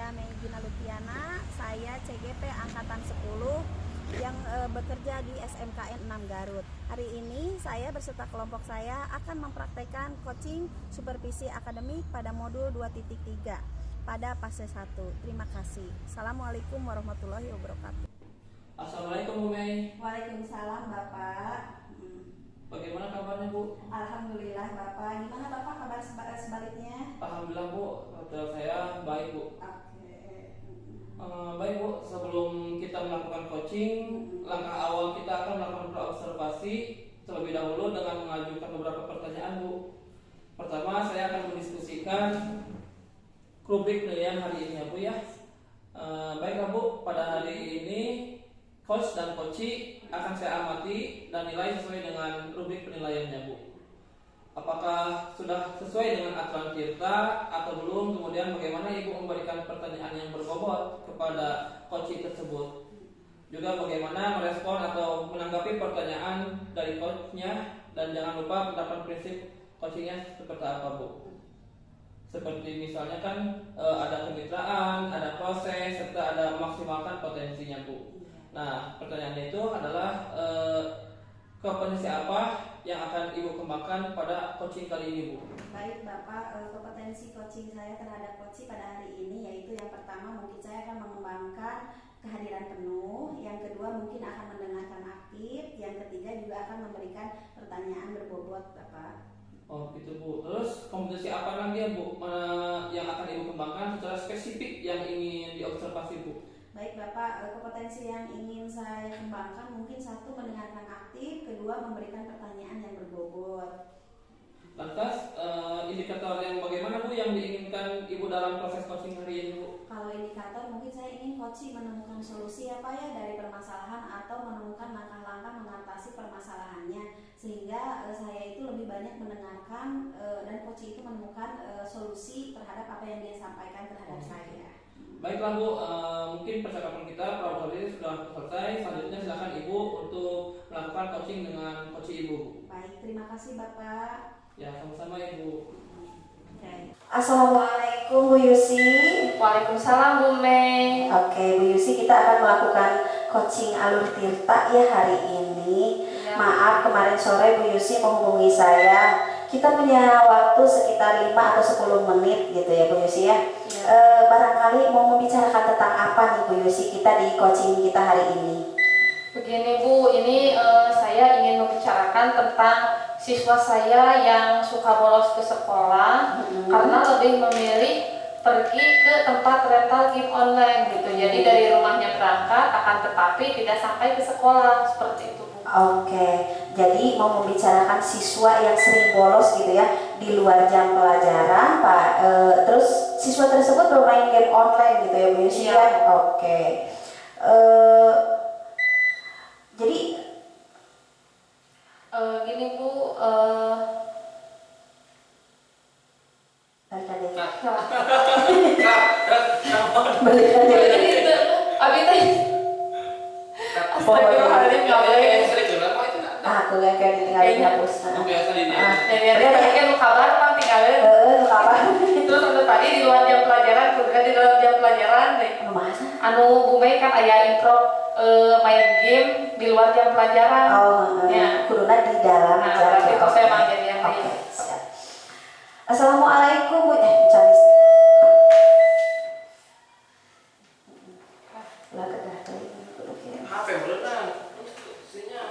saya Megina Lutiana, saya CGP Angkatan 10 yang bekerja di SMKN 6 Garut. Hari ini saya beserta kelompok saya akan mempraktekkan coaching supervisi akademik pada modul 2.3 pada fase 1. Terima kasih. Assalamualaikum warahmatullahi wabarakatuh. Assalamualaikum Bu Mei. Waalaikumsalam Bapak. Bagaimana kabarnya Bu? Alhamdulillah Bapak. Gimana Bapak kabar sebaliknya? Alhamdulillah Bu, kabar saya baik Bu. Oke. Baik Bu, sebelum kita melakukan coaching, langkah awal kita akan melakukan observasi terlebih dahulu dengan mengajukan beberapa pertanyaan Bu. Pertama, saya akan mendiskusikan rubrik penilaian hari ini ya Bu ya. Baiklah Bu, pada hari ini coach dan coachee akan saya amati dan nilai sesuai dengan rubrik penilaiannya Bu. Apakah sudah sesuai dengan aturan Tirta atau belum? Kemudian bagaimana Ibu memberikan pertanyaan yang berbobot kepada coachee tersebut? Juga bagaimana merespon atau menanggapi pertanyaan dari coachnya, dan jangan lupa penerapan prinsip coachingnya seperti apa Bu? Seperti misalnya kan ada kemitraan, ada proses, serta ada memaksimalkan potensinya Bu. Nah, pertanyaannya itu adalah kompetensi apa yang akan Ibu kembangkan pada coaching kali ini Bu? Baik Bapak, kompetensi coaching saya terhadap coaching pada hari ini yaitu yang pertama mungkin saya akan mengembangkan kehadiran penuh, yang kedua mungkin akan mendengarkan aktif, yang ketiga juga akan memberikan pertanyaan berbobot Bapak. Oh gitu Bu. Terus kompetensi apa lagi ya Bu yang akan Ibu kembangkan secara spesifik yang ingin diobservasi Bu? Baik Bapak, kompetensi yang ingin saya kembangkan mungkin satu mendengarkan aktif, kedua memberikan pertanyaan yang berbobot. Lantas indikator yang bagaimana Bu yang diinginkan Ibu dalam proses coaching hari ini Bu? Kalau indikator mungkin saya ingin coaching menemukan solusi apa ya dari permasalahan atau menemukan langkah-langkah mengatasi permasalahannya, sehingga saya itu lebih banyak mendengarkan dan coaching itu menemukan solusi terhadap apa yang dia sampaikan terhadap saya. Baiklah Bu, mungkin percakapan kita pada hari ini sudah selesai. Selanjutnya silakan Ibu untuk melakukan coaching dengan coaching Ibu. Baik, terima kasih Bapak. Ya, sama-sama Ibu. Okay. Assalamualaikum Bu Yusi. Waalaikumsalam Bu Mei. Oke Bu Yusi, kita akan melakukan coaching alur Tirta ya hari ini. Ya. Maaf kemarin sore Bu Yusi menghubungi saya. Kita punya waktu sekitar 5 atau 10 menit gitu ya Bu Yusi ya. Barangkali mau membicarakan tentang apa nih Bu Yusi kita di coaching kita hari ini? Begini Bu, ini saya ingin membicarakan tentang siswa saya yang suka bolos ke sekolah karena lebih memilih pergi ke tempat rental game online gitu. Jadi dari rumahnya berangkat akan tetapi tidak sampai ke sekolah, seperti itu Bu. Oke, jadi mau membicarakan siswa yang sering bolos gitu ya di luar jam pelajaran Pak. Terus siswa tersebut bermain game online gitu ya Bu Yusi ya? Oke. Jadi gini Bu, balik aja. Abi teh astagfirullahaladzim nggak boleh. Aku gak kayak ditinggalin dihapus. Jadi ada kan kabar Pak tinggalin. Kapan? Terus untuk tadi di luar jam pelajaran, kemudian di dalam jam pelajaran deh. Anu Bu Mei kan aya intro main game di luar jam pelajaran. Ya. Kuduna di dalam. Nah, berarti kok saya mau jadi yang lain. Siap. Assalamualaikum Bu. Cari. Lah kedah tadi. HP beneran. Sinyal.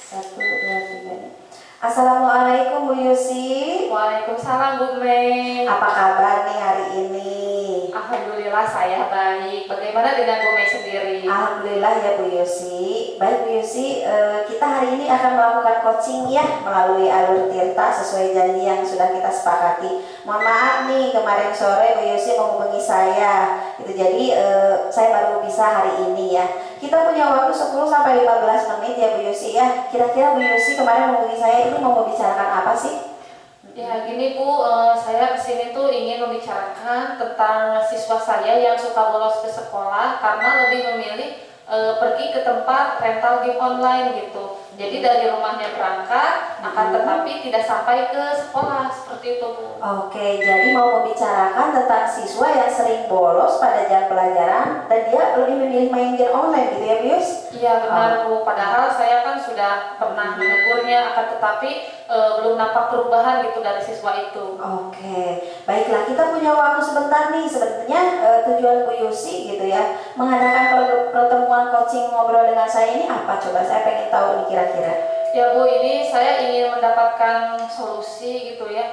Satu, dua, tiga. Assalamualaikum Bu Yusi. Waalaikumsalam Bu Mei. Apa kabar nih hari ini? Alhamdulillah saya baik. Bagaimana dengan Bu Mei sendiri? Alhamdulillah ya Bu Yusi. Baik Bu Yusi, kita hari ini akan melakukan coaching ya melalui alur Tirta sesuai janji yang sudah kita sepakati. Mohon maaf nih kemarin sore Bu Yusi menghubungi saya. Itu jadi saya baru bisa hari ini ya. Kita punya waktu 10 sampai 15 menit ya Bu Yusi ya. Kira-kira Bu Yusi kemarin menghubungi saya ini mau membicarakan apa sih? Ya gini Bu, saya kesini tuh ingin membicarakan tentang siswa saya yang suka bolos ke sekolah karena lebih memilih pergi ke tempat rental game online gitu. Jadi dari rumahnya berangkat akan tetapi tidak sampai ke sekolah seperti itu Bu. Oke, jadi mau membicarakan tentang siswa yang sering bolos pada jam pelajaran dan dia lebih memilih main game online gitu ya, Bius? Iya benar Bu, padahal saya kan sudah pernah menegurnya, akan tetapi belum nampak perubahan gitu dari siswa itu. Oke, baiklah, kita punya waktu sebentar nih. Sebenarnya tujuan Bu Yusi gitu ya mengadakan pertemuan coaching ngobrol dengan saya ini apa? Coba saya pengen tahu nih kira-kira. Ya Bu, ini saya ingin mendapatkan solusi gitu ya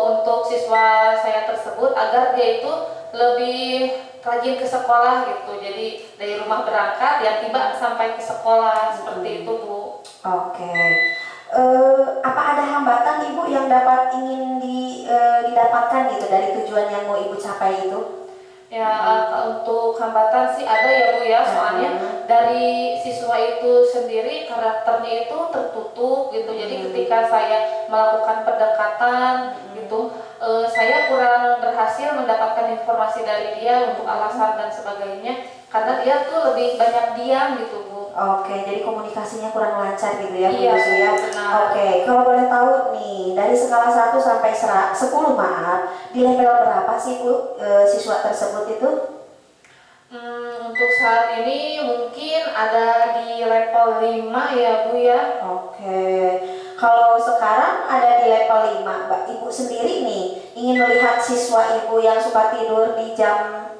untuk siswa saya tersebut agar dia itu lebih rajin ke sekolah gitu. Jadi dari rumah berangkat ya tiba sampai ke sekolah seperti itu Bu. Oke. Apa ada hambatan Ibu yang ingin didapatkan gitu dari tujuan yang mau Ibu capai itu? Ya untuk hambatan sih ada ya Bu ya, soalnya dari siswa itu sendiri karakternya itu tertutup gitu. Jadi ketika saya melakukan pendekatan gitu, saya kurang berhasil mendapatkan informasi dari dia untuk alasan dan sebagainya, karena dia tuh lebih banyak diam gitu Bu. Oke, jadi komunikasinya kurang lancar gitu ya, Bu Iya, Yusi ya. benar. Oke, kalau boleh tahu nih, dari skala 1 sampai 10 maaf, di level berapa sih Bu siswa tersebut itu? Untuk saat ini mungkin ada di level 5 ya Bu ya. Oke, kalau sekarang ada di level 5, Mbak Ibu sendiri nih ingin melihat siswa Ibu yang suka tidur di jam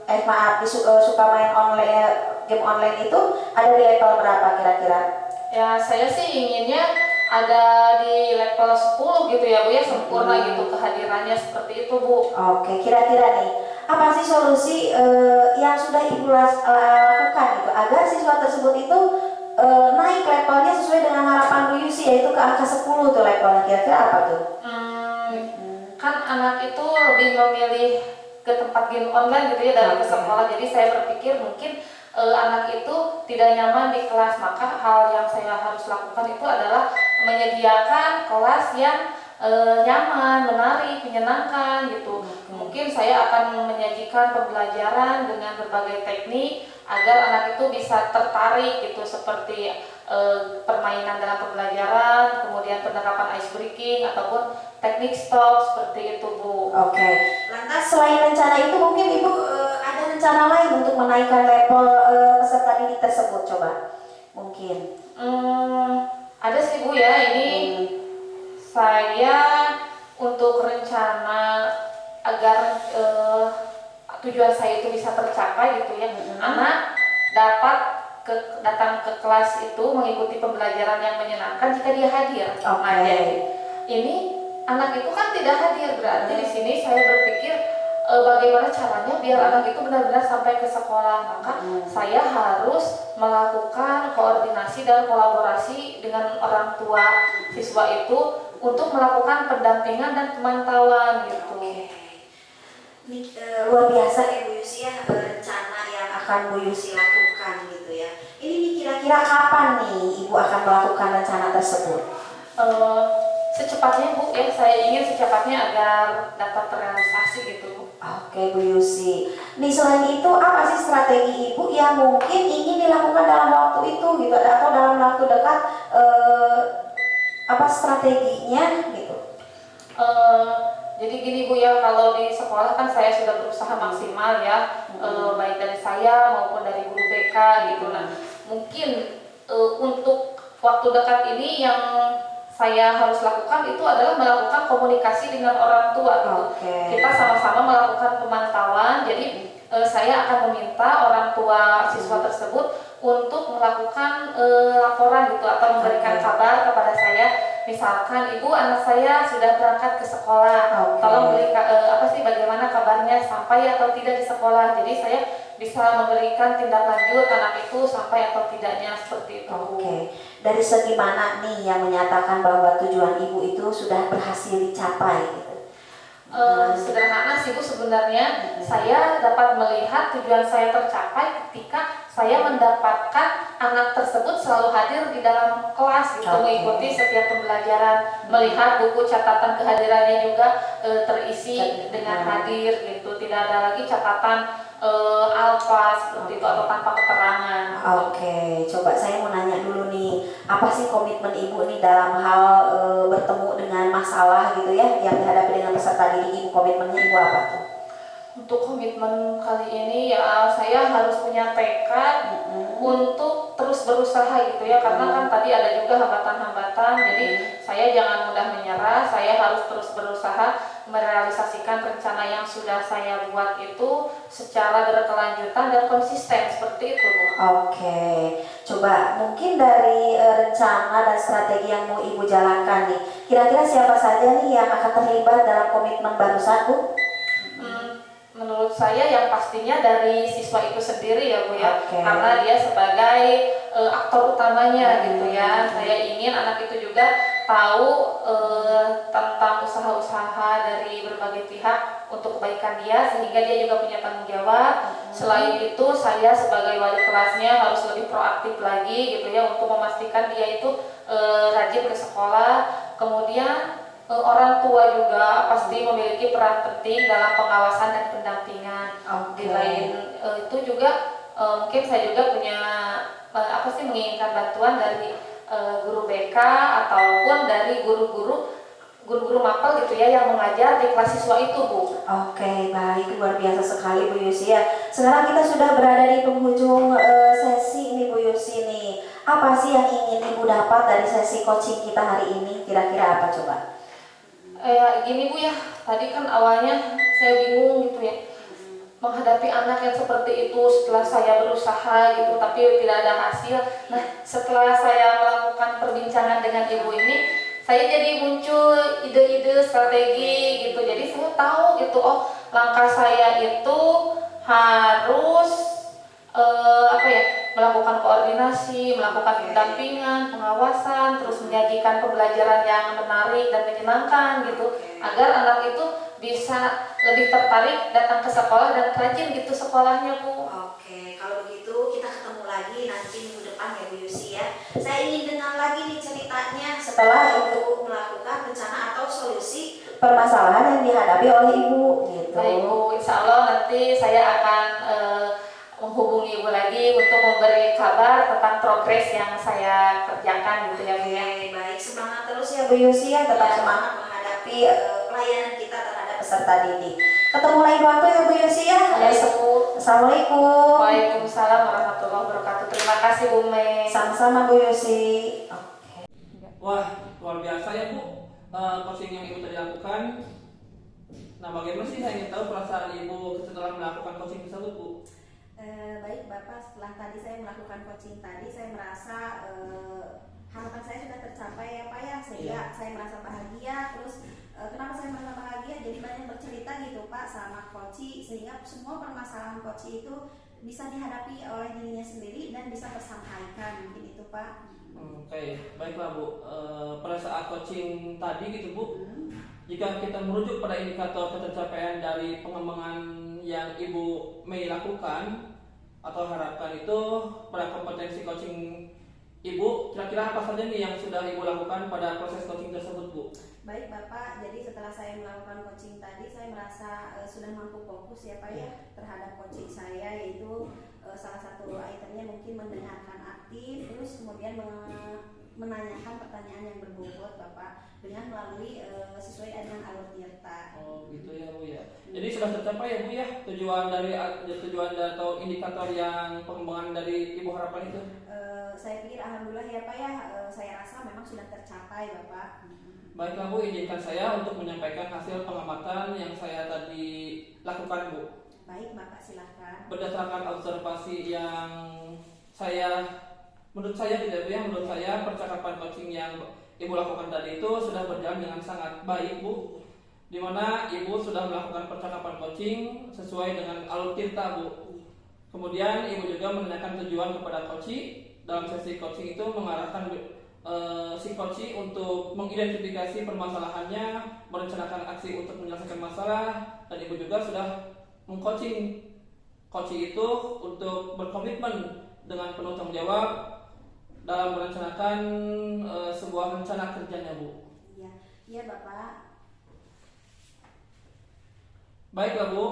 suka main online, game online itu ada di level berapa kira-kira? Ya saya sih inginnya ada di level 10 gitu ya Bu ya, sempurna gitu kehadirannya seperti itu Bu. Oke, kira-kira nih apa sih solusi yang sudah Ibu lakukan gitu agar siswa tersebut itu naik levelnya sesuai dengan harapan Bu Yusi, yaitu ke angka 10 tuh levelnya, kira-kira apa tuh? Kan anak itu lebih memilih ke tempat game online gitu ya dari ke sekolah. Jadi saya berpikir mungkin anak itu tidak nyaman di kelas, maka hal yang saya harus lakukan itu adalah menyediakan kelas yang nyaman, menarik, menyenangkan gitu. Mungkin saya akan menyajikan pembelajaran dengan berbagai teknik agar anak itu bisa tertarik gitu, seperti permainan dalam pembelajaran, kemudian penerapan ice breaking ataupun teknik stop seperti itu Bu. Oke, lantas selain rencana itu mungkin Ibu ada rencana lain untuk menaikkan level peserta didik tersebut, coba mungkin? Ada sih Bu ya, ini saya untuk rencana agar tujuan saya itu bisa tercapai gitu ya, anak dapat datang ke kelas itu mengikuti pembelajaran yang menyenangkan jika dia hadir. Nah, jadi ini anak itu kan tidak hadir, berarti di sini saya berpikir bagaimana caranya biar anak itu benar-benar sampai ke sekolah. Maka saya harus melakukan koordinasi dan kolaborasi dengan orang tua siswa itu untuk melakukan pendampingan dan pemantauan gitu. Ini luar biasa ya Bu Yusi ya, rencana yang akan Bu Yusi lakukan gitu ya. Ini nih kira-kira kapan nih Ibu akan melakukan rencana tersebut? Secepatnya Bu ya, saya ingin secepatnya agar dapat terrealisasi gitu. Oke Bu Yusi. Nih selain itu apa sih strategi Ibu yang mungkin ingin dilakukan dalam waktu itu gitu, atau dalam waktu dekat apa strateginya gitu? Jadi gini Bu ya, kalau di sekolah kan saya sudah berusaha maksimal ya, baik dari saya maupun dari guru BK gitu. Nah, mungkin untuk waktu dekat ini yang saya harus lakukan itu adalah melakukan komunikasi dengan orang tua gitu. Kita sama-sama melakukan pemantauan. Jadi saya akan meminta orang tua siswa tersebut untuk melakukan laporan gitu atau memberikan kabar kepada saya. Misalkan Ibu, anak saya sudah berangkat ke sekolah, tolong bagaimana kabarnya, sampai atau tidak di sekolah. Jadi saya bisa memberikan tindak lanjut anak itu sampai atau tidaknya seperti itu. Dari segi mana nih yang menyatakan bahwa tujuan Ibu itu sudah berhasil dicapai gitu? Sederhana sih Bu, sebenarnya saya dapat melihat tujuan saya tercapai ketika saya mendapatkan anak tersebut selalu hadir di dalam kelas gitu, mengikuti setiap pembelajaran, melihat buku catatan kehadirannya juga terisi dengan hadir gitu, tidak ada lagi catatan alfa seperti itu atau tanpa keterangan. Oke, coba saya mau nanya dulu nih, apa sih komitmen ibu nih dalam hal bertemu dengan masalah gitu ya yang dihadapi dengan peserta didik ibu, komitmennya ibu apa tuh? Untuk komitmen kali ini ya saya harus punya tekad untuk terus berusaha gitu ya, karena kan tadi ada juga hambatan-hambatan, jadi saya jangan mudah menyerah, saya harus terus berusaha merealisasikan rencana yang sudah saya buat itu secara berkelanjutan dan konsisten seperti itu, Bu. Oke, coba mungkin dari rencana dan strategi yang mau ibu jalankan nih, kira-kira siapa saja nih yang akan terlibat dalam komitmen barusan, Bu? Menurut saya yang pastinya dari siswa itu sendiri ya, Bu ya. Oke. Karena dia sebagai aktor utamanya gitu ya. Saya ingin anak itu juga tahu tentang usaha-usaha dari berbagai pihak untuk kebaikan dia, sehingga dia juga punya tanggung jawab. Selain itu saya sebagai wali kelasnya harus lebih proaktif lagi gitu ya, untuk memastikan dia itu rajin ke sekolah. Kemudian orang tua juga pasti memiliki peran penting dalam pengawasan dan pendampingan. Di lain itu juga mungkin saya juga punya menginginkan bantuan dari guru BK ataupun dari guru-guru mapel gitu ya yang mengajar di kelas siswa itu, Bu. Oke, baik, luar biasa sekali Bu Yusi ya. Sekarang kita sudah berada di penghujung sesi ini Bu Yusi nih. Apa sih yang ingin ibu dapat dari sesi coaching kita hari ini? Kira-kira apa coba? Gini Bu ya, tadi kan awalnya saya bingung gitu ya menghadapi anak yang seperti itu setelah saya berusaha gitu tapi tidak ada hasil. Nah, setelah saya melakukan perbincangan dengan ibu ini, saya jadi muncul ide-ide strategi gitu. Jadi saya tahu gitu, oh langkah saya itu harus melakukan koordinasi, melakukan pendampingan, pengawasan, terus menyajikan pembelajaran yang menarik dan menyenangkan gitu, agar anak itu bisa lebih tertarik datang ke sekolah dan rajin gitu sekolahnya, Bu. Oke, kalau begitu kita ketemu lagi nanti minggu depan ya Bu Yusi ya. Saya ingin dengar lagi nih ceritanya setelah ibu melakukan rencana atau solusi permasalahan yang dihadapi oleh ibu gitu. Baik Bu, insya Allah nanti saya akan menghubungi ibu lagi untuk memberi kabar tentang progres yang saya kerjakan gitu ya Bu ya. Oke, baik, semangat terus ya Bu Yusi ya, tetap semangat menghadapi pelayanan kita terhadap peserta didik. Ketemu lain waktu ya Bu Yusi ya. Assalamualaikum. Waalaikumsalam warahmatullahi wabarakatuh. Terima kasih Bu Mei. Sama-sama Bu Yusi. Oke. Wah, luar biasa ya Bu, coaching yang ibu tadi lakukan. Nah, bagaimana sih, saya ingin tahu perasaan ibu setelah melakukan coaching tersebut, Bu? Baik Bapak, setelah tadi saya melakukan coaching tadi, saya merasa harapan saya sudah tercapai ya Pak ya, sehingga saya merasa bahagia. Terus kenapa saya merasa bahagia? Jadi banyak bercerita gitu Pak sama coach, sehingga semua permasalahan coach itu bisa dihadapi oleh dirinya sendiri dan bisa tersampaikan, mungkin itu Pak. Oke, baiklah Bu. Pada saat coaching tadi gitu Bu, jika kita merujuk pada indikator pencapaian dari pengembangan yang Ibu Mei lakukan atau harapkan itu pada kompetensi coaching Ibu, kira-kira apa saja nih yang sudah Ibu lakukan pada proses coaching tersebut, Bu? Baik Bapak, jadi setelah saya melakukan coaching tadi, saya merasa sudah mampu fokus ya Pak ya terhadap coaching saya, yaitu salah satu itemnya mungkin mendengarkan aktif, terus kemudian menanyakan pertanyaan yang berbobot Bapak dengan melalui sesuai dengan alur tirta. Oh gitu ya Bu ya. Jadi sudah tercapai ya Bu ya tujuan atau indikator yang pengembangan dari Ibu harapkan itu? Saya pikir alhamdulillah ya Pak ya, saya rasa memang sudah tercapai Bapak. Baiklah Bu, izinkan saya untuk menyampaikan hasil pengamatan yang saya tadi lakukan Bu. Baik Bapak, silahkan. Berdasarkan observasi yang menurut saya percakapan coaching yang Ibu lakukan tadi itu sudah berjalan dengan sangat baik Bu, di mana Ibu sudah melakukan percakapan coaching sesuai dengan alur tirta Bu. Kemudian Ibu juga menanyakan tujuan kepada coach. Dalam sesi coaching itu mengarahkan si coach untuk mengidentifikasi permasalahannya, merencanakan aksi untuk menyelesaikan masalah, dan Ibu juga sudah mengcoaching coach itu untuk berkomitmen dengan penuh tanggung jawab dalam merencanakan sebuah rencana kerjanya Bu. Iya Bapak. Baiklah Bu,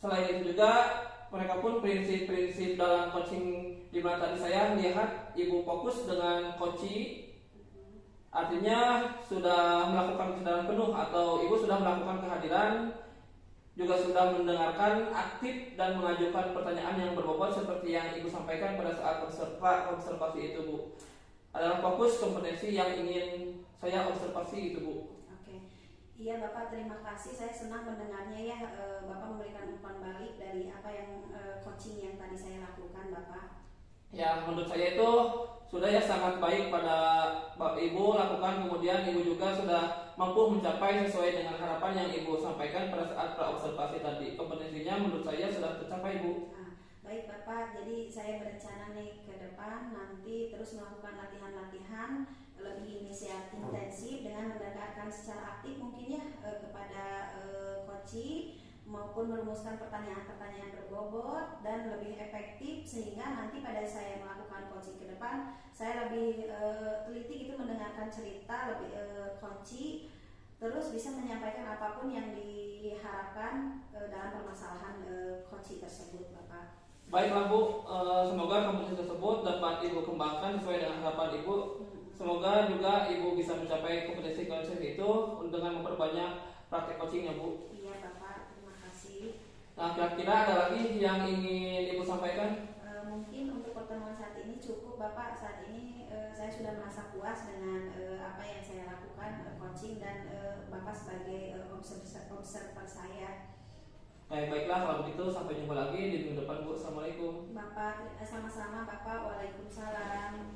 Selain itu juga mereka pun prinsip-prinsip dalam coaching di mana tadi saya lihat ibu fokus dengan coaching, artinya sudah melakukan kesadaran penuh atau ibu sudah melakukan kehadiran, juga sudah mendengarkan aktif dan mengajukan pertanyaan yang berbobot seperti yang ibu sampaikan pada saat observasi itu Bu. Adalah fokus kompetensi yang ingin saya observasi itu Bu. Oke. Iya Bapak, terima kasih. Saya senang mendengarnya ya. Bapak memberikan umpan balik dari apa yang coaching yang tadi saya lakukan Bapak. Ya, menurut saya itu sudah ya sangat baik pada ibu lakukan, kemudian ibu juga sudah mampu mencapai sesuai dengan harapan yang ibu sampaikan pada saat praobservasi tadi. Kompetensinya menurut saya sudah tercapai Bu. Nah, baik Bapak, jadi saya berencana nih ke depan nanti terus melakukan latihan-latihan lebih intensif dengan mendengarkan secara aktif mungkin ya kepada coaching maupun merumuskan pertanyaan-pertanyaan berbobot dan lebih efektif sehingga nanti pada saya melakukan coaching ke depan saya lebih teliti gitu mendengarkan cerita lebih coaching terus bisa menyampaikan apapun yang diharapkan dalam permasalahan coaching tersebut Bapak. Baiklah Bu, semoga kompetensi tersebut dapat ibu kembangkan sesuai dengan harapan ibu. Semoga juga ibu bisa mencapai kompetensi itu dengan memperbanyak praktek coachingnya Bu. Iya Bapak, terima kasih. Nah, kira-kira ada lagi yang ingin ibu sampaikan? Mungkin untuk pertemuan saat ini cukup Bapak. Saat ini saya sudah merasa puas dengan apa yang saya lakukan coaching dan Bapak sebagai observer saya. Baiklah kalau begitu sampai jumpa lagi di minggu depan Bu. Assalamualaikum. Bapak sama-sama Bapak. Waalaikumsalam.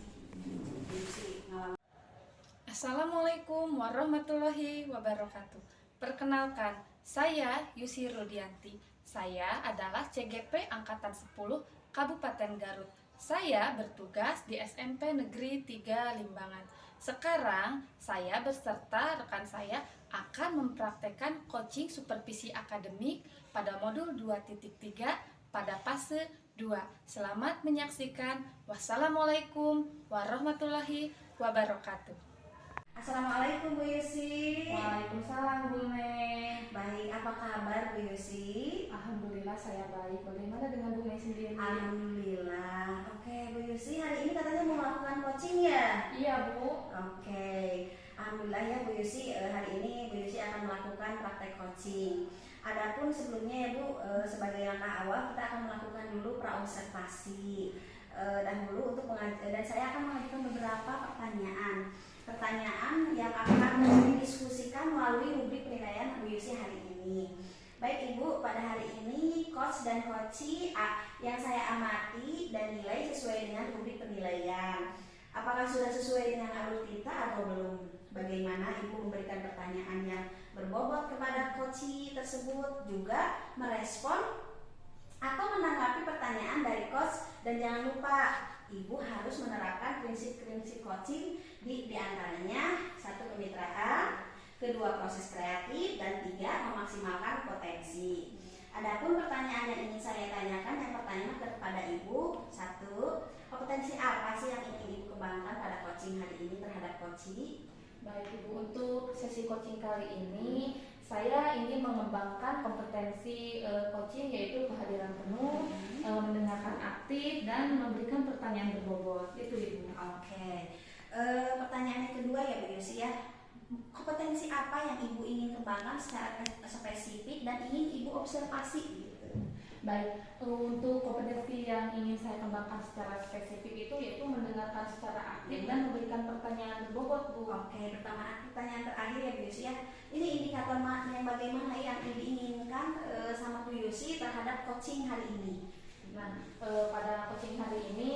Assalamualaikum warahmatullahi wabarakatuh. Perkenalkan, saya Yusi Rudianti. Saya adalah CGP Angkatan 10 Kabupaten Garut. Saya bertugas di SMP Negeri 3 Limbangan. Sekarang saya beserta rekan saya akan mempraktekkan coaching supervisi akademik pada modul 2.3 pada fase 2. Selamat menyaksikan. Wassalamualaikum warahmatullahi wabarakatuh. Assalamualaikum Bu Yusi. Waalaikumsalam Bu Mei. Baik, apa kabar Bu Yusi? Alhamdulillah saya baik. Bagaimana dengan Bu Mei sendiri? Alhamdulillah. Oke Bu Yusi, hari ini katanya mau melakukan coaching ya? Iya Bu. Oke, alhamdulillah ya Bu Yusi, hari ini Bu Yusi akan melakukan praktek coaching. Adapun sebelumnya ya Bu, sebagai langkah awal kita akan melakukan dulu praobservasi dahulu dan saya akan mengajukan beberapa pertanyaan yang akan didiskusikan melalui rubrik penilaian Bu Yusi hari ini. Baik Ibu, pada hari ini coach dan coachee yang saya amati dan nilai sesuai dengan rubrik penilaian. Apakah sudah sesuai dengan alur tinta atau belum? Bagaimana Ibu memberikan pertanyaan yang berbobot kepada coachee tersebut, juga merespon atau menanggapi pertanyaan dari coach, dan jangan lupa Ibu harus menerapkan prinsip-prinsip coaching di antaranya 1. Kemitraan, 2. Proses kreatif, dan 3. Memaksimalkan potensi. Adapun pertanyaan yang ingin saya tanyakan, yang pertama kepada Ibu, 1. Kompetensi apa sih yang ingin Ibu kembangkan pada coaching hari ini terhadap coaching? Baik Ibu, untuk sesi coaching kali ini saya ingin mengembangkan kompetensi coaching yaitu kehadiran penuh, mendengarkan aktif, dan memberikan pertanyaan berbobot. Itu Ibu. Oke. Pertanyaan yang kedua ya Bu Yusi ya. Kompetensi apa yang Ibu ingin kembangkan secara spesifik dan ingin Ibu observasi gitu? Baik, untuk kompetensi yang ingin saya kembangkan secara spesifik itu yaitu mendengarkan secara aktif dan memberikan pertanyaan berbobot Bu. Oke, pertanyaan terakhir ya Bu Yusi ya. Ini indikator yang bagaimana yang diinginkan sama Bu Yusi terhadap coaching hari ini? Nah, pada coaching hari ini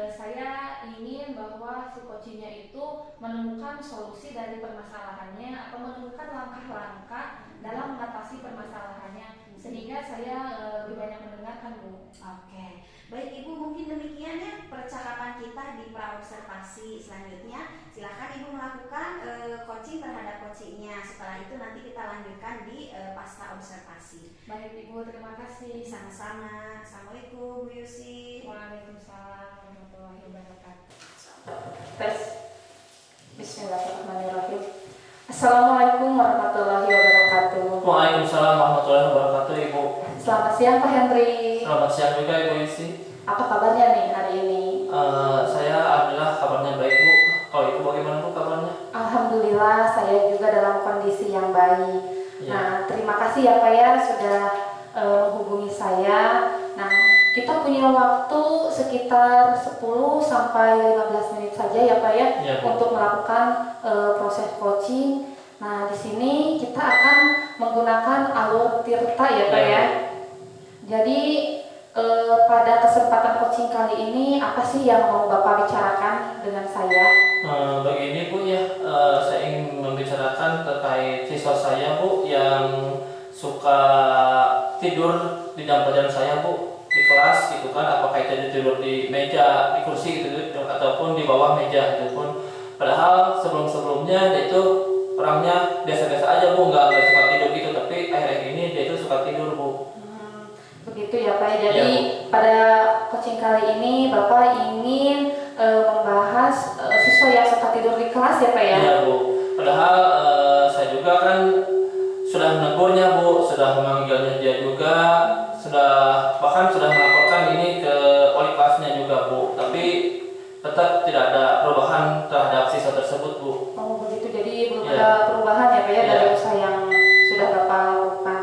saya ingin bahwa si coachingnya itu menemukan solusi dari permasalahannya atau menemukan langkah-langkah dalam mengatasi permasalahannya, sehingga saya lebih banyak mendengarkan Bu. Oke, baik Ibu, mungkin demikian ya percakapan kita di praobservasi selanjutnya. Silakan Ibu melakukan coaching terhadap coachingnya. Setelah itu nanti kita lanjutkan di pasca observasi. Baik Ibu, terima kasih. Sama-sama. Assalamualaikum Bu Yusi. Waalaikumsalam warahmatullahi wabarakatuh. Tes. Bismillahirrahmanirrahim. Assalamualaikum warahmatullahi wabarakatuh. Waalaikumsalam warahmatullahi wabarakatuh Ibu. Selamat siang Pak Henry. Selamat siang juga Ibu Yusi. Apa kabarnya nih hari ini? Saya alhamdulillah kabarnya baik Bu. Kalau Ibu bagaimana Bu kabarnya? Alhamdulillah saya juga dalam kondisi yang baik. Ya. Nah, terima kasih ya Pak ya sudah menghubungi saya. Nah, kita punya waktu sekitar 10 sampai 15 menit saja ya Pak ya, Ya, Bu. untuk melakukan proses coaching. Nah, di sini kita akan menggunakan alur tirta ya Pak ya. Jadi pada kesempatan coaching kali ini apa sih yang mau Bapak bicarakan dengan saya? Begini Bu ya, saya ingin membicarakan terkait siswa saya Bu yang suka tidur di jam pelajaran saya Bu, di kelas gitu kan, apakah itu tidur di meja, di kursi gitu ataupun di bawah meja gitu pun. Padahal sebelum-sebelumnya dia itu orangnya biasa-biasa aja Bu, nggak suka tidur gitu, tapi akhir-akhir ini dia itu suka tidur Bu. Begitu ya Pak. Jadi Ya, Bu. pada coaching kali ini Bapak ingin membahas siswa yang suka tidur di kelas ya Pak ya? Iya Bu, padahal saya juga kan sudah menegurnya Bu, sudah memanggilnya dia juga, bahkan sudah melaporkan ini ke wali kelasnya juga Bu, tapi tetap tidak ada perubahan terhadap siswa tersebut Bu. Oh begitu, jadi belum Ya. ada perubahan ya Pak ya Ya. dari usaha yang sudah Bapak lakukan.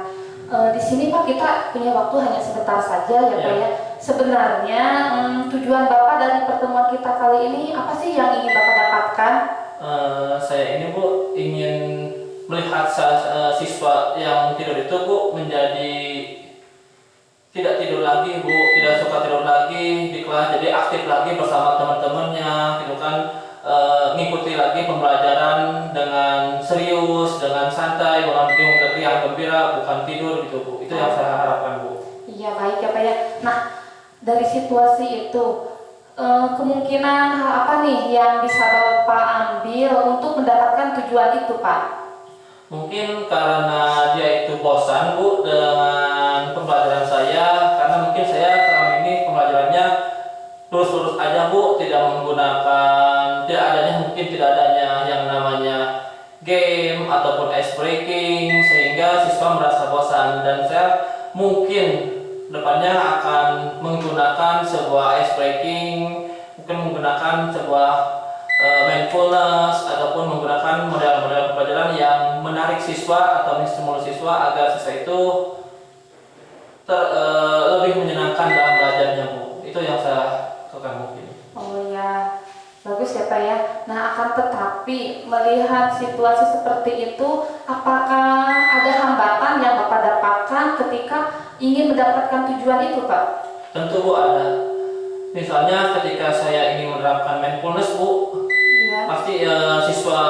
Di sini Pak kita punya waktu hanya sebentar saja ya Pak Ya. ya. Sebenarnya tujuan Bapak dari pertemuan kita kali ini apa sih yang ingin Bapak dapatkan? Saya ini Bu ingin melihat siswa yang tidur itu Bu menjadi tidak tidur lagi Bu, tidak suka tidur lagi di kelas, jadi aktif lagi bersama teman-temannya gitu kan, ngikuti lagi pembelajaran dengan serius, dengan santai, bukan riang gembira, bukan tidur gitu Bu. Itu yang saya harapkan Bu. Iya baik ya Pak ya. Nah dari situasi itu kemungkinan hal apa nih yang bisa Bapak ambil untuk mendapatkan tujuan itu Pak? Mungkin karena dia itu bosan Bu dengan pembelajaran saya, karena mungkin saya selama ini pembelajarannya lurus-lurus aja Bu, tidak adanya yang namanya game ataupun ice breaking, sehingga siswa merasa bosan, dan saya mungkin depannya akan menggunakan sebuah ice breaking, mungkin menggunakan sebuah mindfulness ataupun menggunakan model-model pembelajaran yang menarik siswa atau menstimulus siswa agar siswa itu lebih menyenangkan dalam belajarnya Bu. Itu yang saya lakukan mungkin. Oh ya, bagus ya Pak ya. Nah akan tetapi melihat situasi seperti itu, apakah ada hambatan yang Bapak dapatkan ketika ingin mendapatkan tujuan itu Pak? Tentu Bu ada. Misalnya ketika saya ingin menerapkan mindfulness Bu, Iya. pasti siswa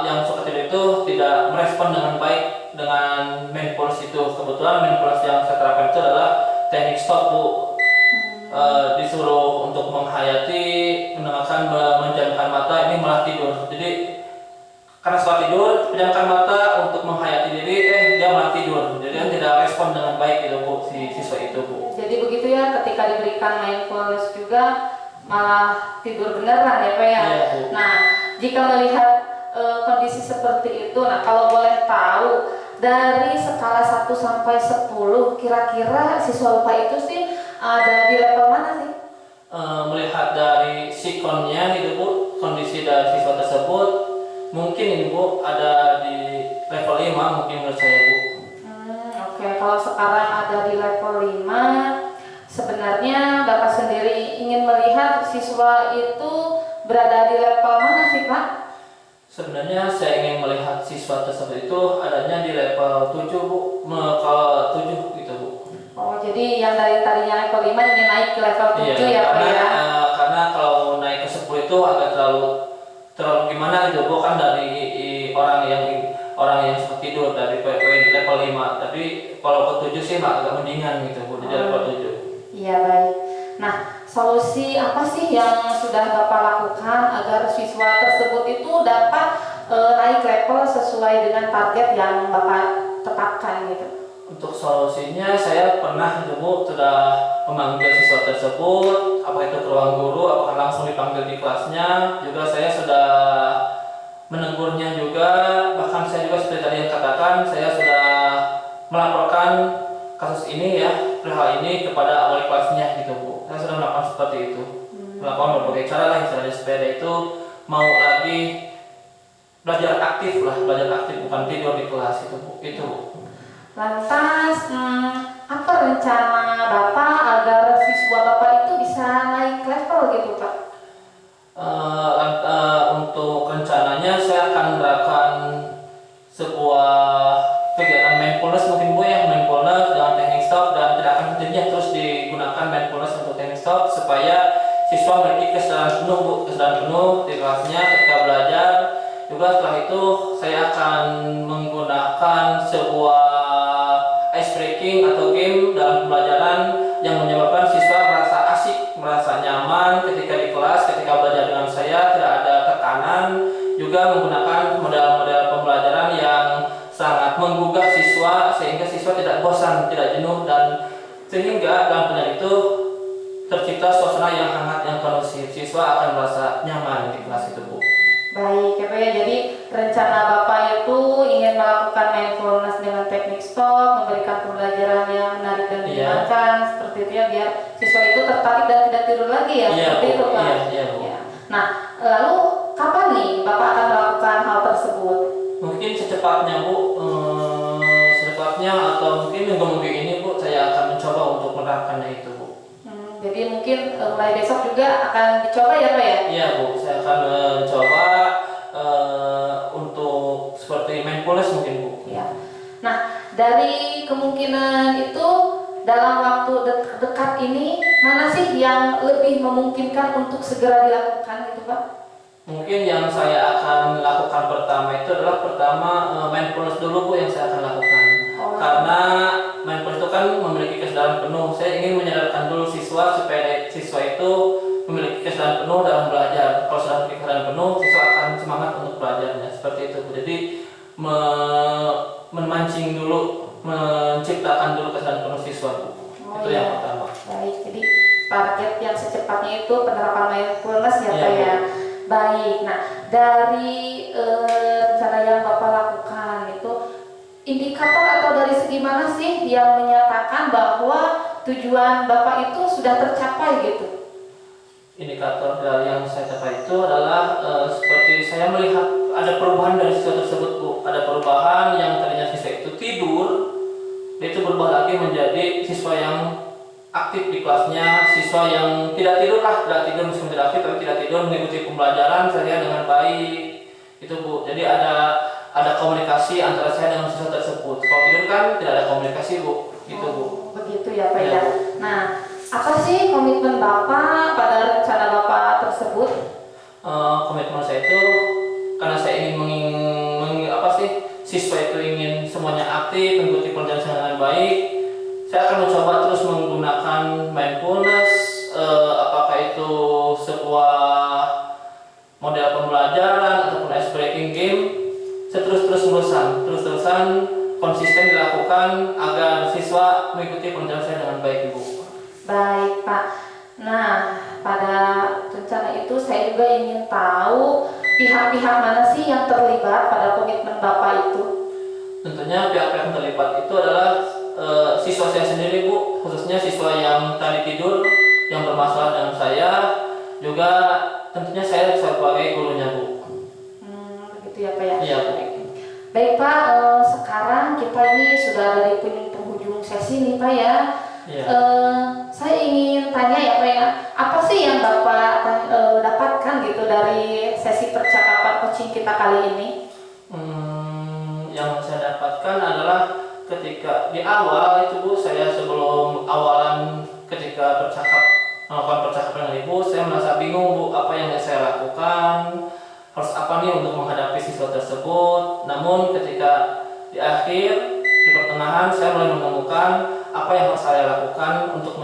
yang suka tidur itu tidak merespon dengan baik dengan mindfulness itu. Kebetulan mindfulness yang saya terapkan itu adalah teknik stop Bu. Disuruh untuk menghayati, menenangkan, menjamkan mata, ini malah tidur. Jadi karena suka tidur, pejamkan mata untuk menghayati diri, dia malah tidur. Jadi kan tidak respon dengan baik gitu Bu, si siswa itu Bu. Jadi begitu ya, ketika diberikan mindfulness juga malah tidur beneran ya Pak ya. Iya, Bu. Nah jika melihat kondisi seperti itu, nah kalau boleh tahu dari skala 1 sampai 10 kira-kira siswa Bapak itu sih ada di level mana sih? Melihat dari sikonnya gitu Bu, kondisi dari siswa tersebut mungkin ini Bu ada di level 5 mungkin menurut saya Bu. Oke, kalau sekarang ada di level 5, sebenarnya Bapak sendiri ingin melihat siswa itu berada di level mana sih Pak? Sebenarnya saya ingin melihat siswa tersebut itu adanya di level 7 Bu, kalau 7 gitu Bu. Oh, jadi yang dari tadinya level 5 ingin naik ke level 7 ya Pak karena, ya? karena kalau naik ke 10 itu agak terlalu gimana gitu Bu, kan dari orang yang sempat tidur dari level 5, tapi kalau ke 7 sih agak mendingan gitu Bu, jadi level 7. Iya baik. Nah, solusi apa sih yang sudah Bapak lakukan agar siswa tersebut itu dapat naik level sesuai dengan target yang Bapak tetapkan gitu? Untuk solusinya saya pernah gitu Bu, sudah memanggil siswa tersebut, apa itu ke ruang guru, apakah langsung dipanggil di kelasnya, juga saya sudah menegurnya juga, bahkan saya juga seperti tadi yang katakan, saya sudah melaporkan kasus ini ya perihal ini kepada wali kelasnya gitu Bu. Saya sudah melakukan seperti itu, melakukan berbagai cara lah istilahnya supaya dia itu mau lagi belajar aktif bukan tidur di kelas itu Bu. Itu Bu. Lantas, apa rencana Bapak agar siswa Bapak itu bisa naik level gitu Pak? Untuk rencananya saya akan menerapkan sebuah kegiatan mindfulness mungkin Bu ya, mindfulness dengan teknik stop, dan tidak akan jadinya terus digunakan mindfulness untuk teknik stop supaya siswa memiliki kesadaran penuh Bu, kesadaran penuh di kelasnya ketika belajar. Juga setelah itu saya akan menggunakan sebuah ice breaking atau game dalam pembelajaran yang menyebabkan siswa merasa asik, merasa nyaman ketika di kelas, ketika belajar dengan saya, tidak ada tekanan. Juga menggunakan model-model pembelajaran yang sangat menggugah siswa sehingga siswa tidak bosan, tidak jenuh, dan sehingga dalam pelajaran itu tercipta suasana yang hangat, yang kondusif. Siswa akan merasa nyaman di kelas itu Bu. Baik ya Pak ya, jadi rencana Bapak itu ingin melakukan mindfulness dengan teknik stop, memberikan pembelajaran yang menarik dan menyenangkan, seperti itu ya, biar siswa itu tertarik dan tidak tidur lagi ya, seperti itu Pak. Iya, Bu. Ya. Nah, lalu kapan nih Bapak akan melakukan hal tersebut? Mungkin secepatnya Bu, secepatnya atau mungkin minggu-minggu ini Bu, saya akan mencoba untuk menerapkannya itu Bu. Jadi mungkin mulai besok juga akan dicoba ya Pak ya? Iya Bu, saya akan mencoba untuk seperti mindfulness mungkin Bu. Ya. Nah, dari kemungkinan itu dalam waktu dekat ini mana sih yang lebih memungkinkan untuk segera dilakukan gitu Pak? Mungkin yang saya akan lakukan pertama itu adalah mindfulness dulu Bu yang saya akan lakukan. Karena mindfulness itu kan memiliki kesadaran penuh. Saya ingin menyadarkan dulu siswa supaya siswa itu memiliki kesadaran penuh dalam belajar. Kalau sudah memiliki kesadaran penuh, siswa akan semangat untuk belajarnya. Seperti itu Bu. Jadi memancing dulu, menciptakan dulu kesadaran penuh siswa Bu. Itu Iya. yang pertama. Baik, jadi target yang secepatnya itu penerapan mindfulness ya Pak ya. Baik, nah dari rencana yang Bapak lakukan itu indikator atau dari segi mana sih yang menyatakan bahwa tujuan Bapak itu sudah tercapai gitu? Indikator dari yang saya capai itu adalah seperti saya melihat ada perubahan dari siswa tersebut Bu. Ada perubahan yang tadinya siswa itu tidur, dia itu berubah lagi menjadi siswa yang aktif di kelasnya, siswa yang tidak tidur meskipun tidak aktif tapi tidak tidur, mengikuti pembelajaran saya dengan baik itu Bu. Jadi ada komunikasi antara saya dengan siswa tersebut. Kalau tidur kan tidak ada komunikasi Bu, gitu Bu. Begitu ya Pak Ya, ya. Bu. Nah, apa sih komitmen Bapak pada rencana Bapak tersebut? Komitmen saya itu karena saya ingin siswa itu ingin semuanya aktif, mengikuti pelajaran saya dengan baik. Saya akan mencoba terus menggunakan mindfulness, apakah itu sebuah model pembelajaran ataupun ice breaking game, terus-terusan konsisten dilakukan agar siswa mengikuti pelajaran saya dengan baik Ibu. Baik Pak. Nah, pada rencana itu saya juga ingin tahu pihak-pihak mana sih yang terlibat pada komitmen Bapak itu? Tentunya pihak-pihak yang terlibat itu adalah siswa saya sendiri Bu, khususnya siswa yang tadi tidur, yang bermasalah dengan saya, juga tentunya saya sebagai gurunya Bu. Begitu ya Pak ya? Iya Bu. Baik Pak, sekarang kita ini sudah ada di penghujung sesi nih Pak ya. Iya. Saya ingin tanya ya Pak ya, apa sih yang Bapak dapatkan gitu dari sesi percakapan coaching kita kali ini? Yang saya dapatkan adalah ketika di awal itu Bu, saya sebelum awalan ketika melakukan percakapan dengan Ibu, saya merasa bingung Bu, apa yang saya lakukan, harus apa nih untuk menghadapi siswa tersebut. Namun ketika di akhir, di pertengahan, saya mulai menemukan apa yang harus saya lakukan untuk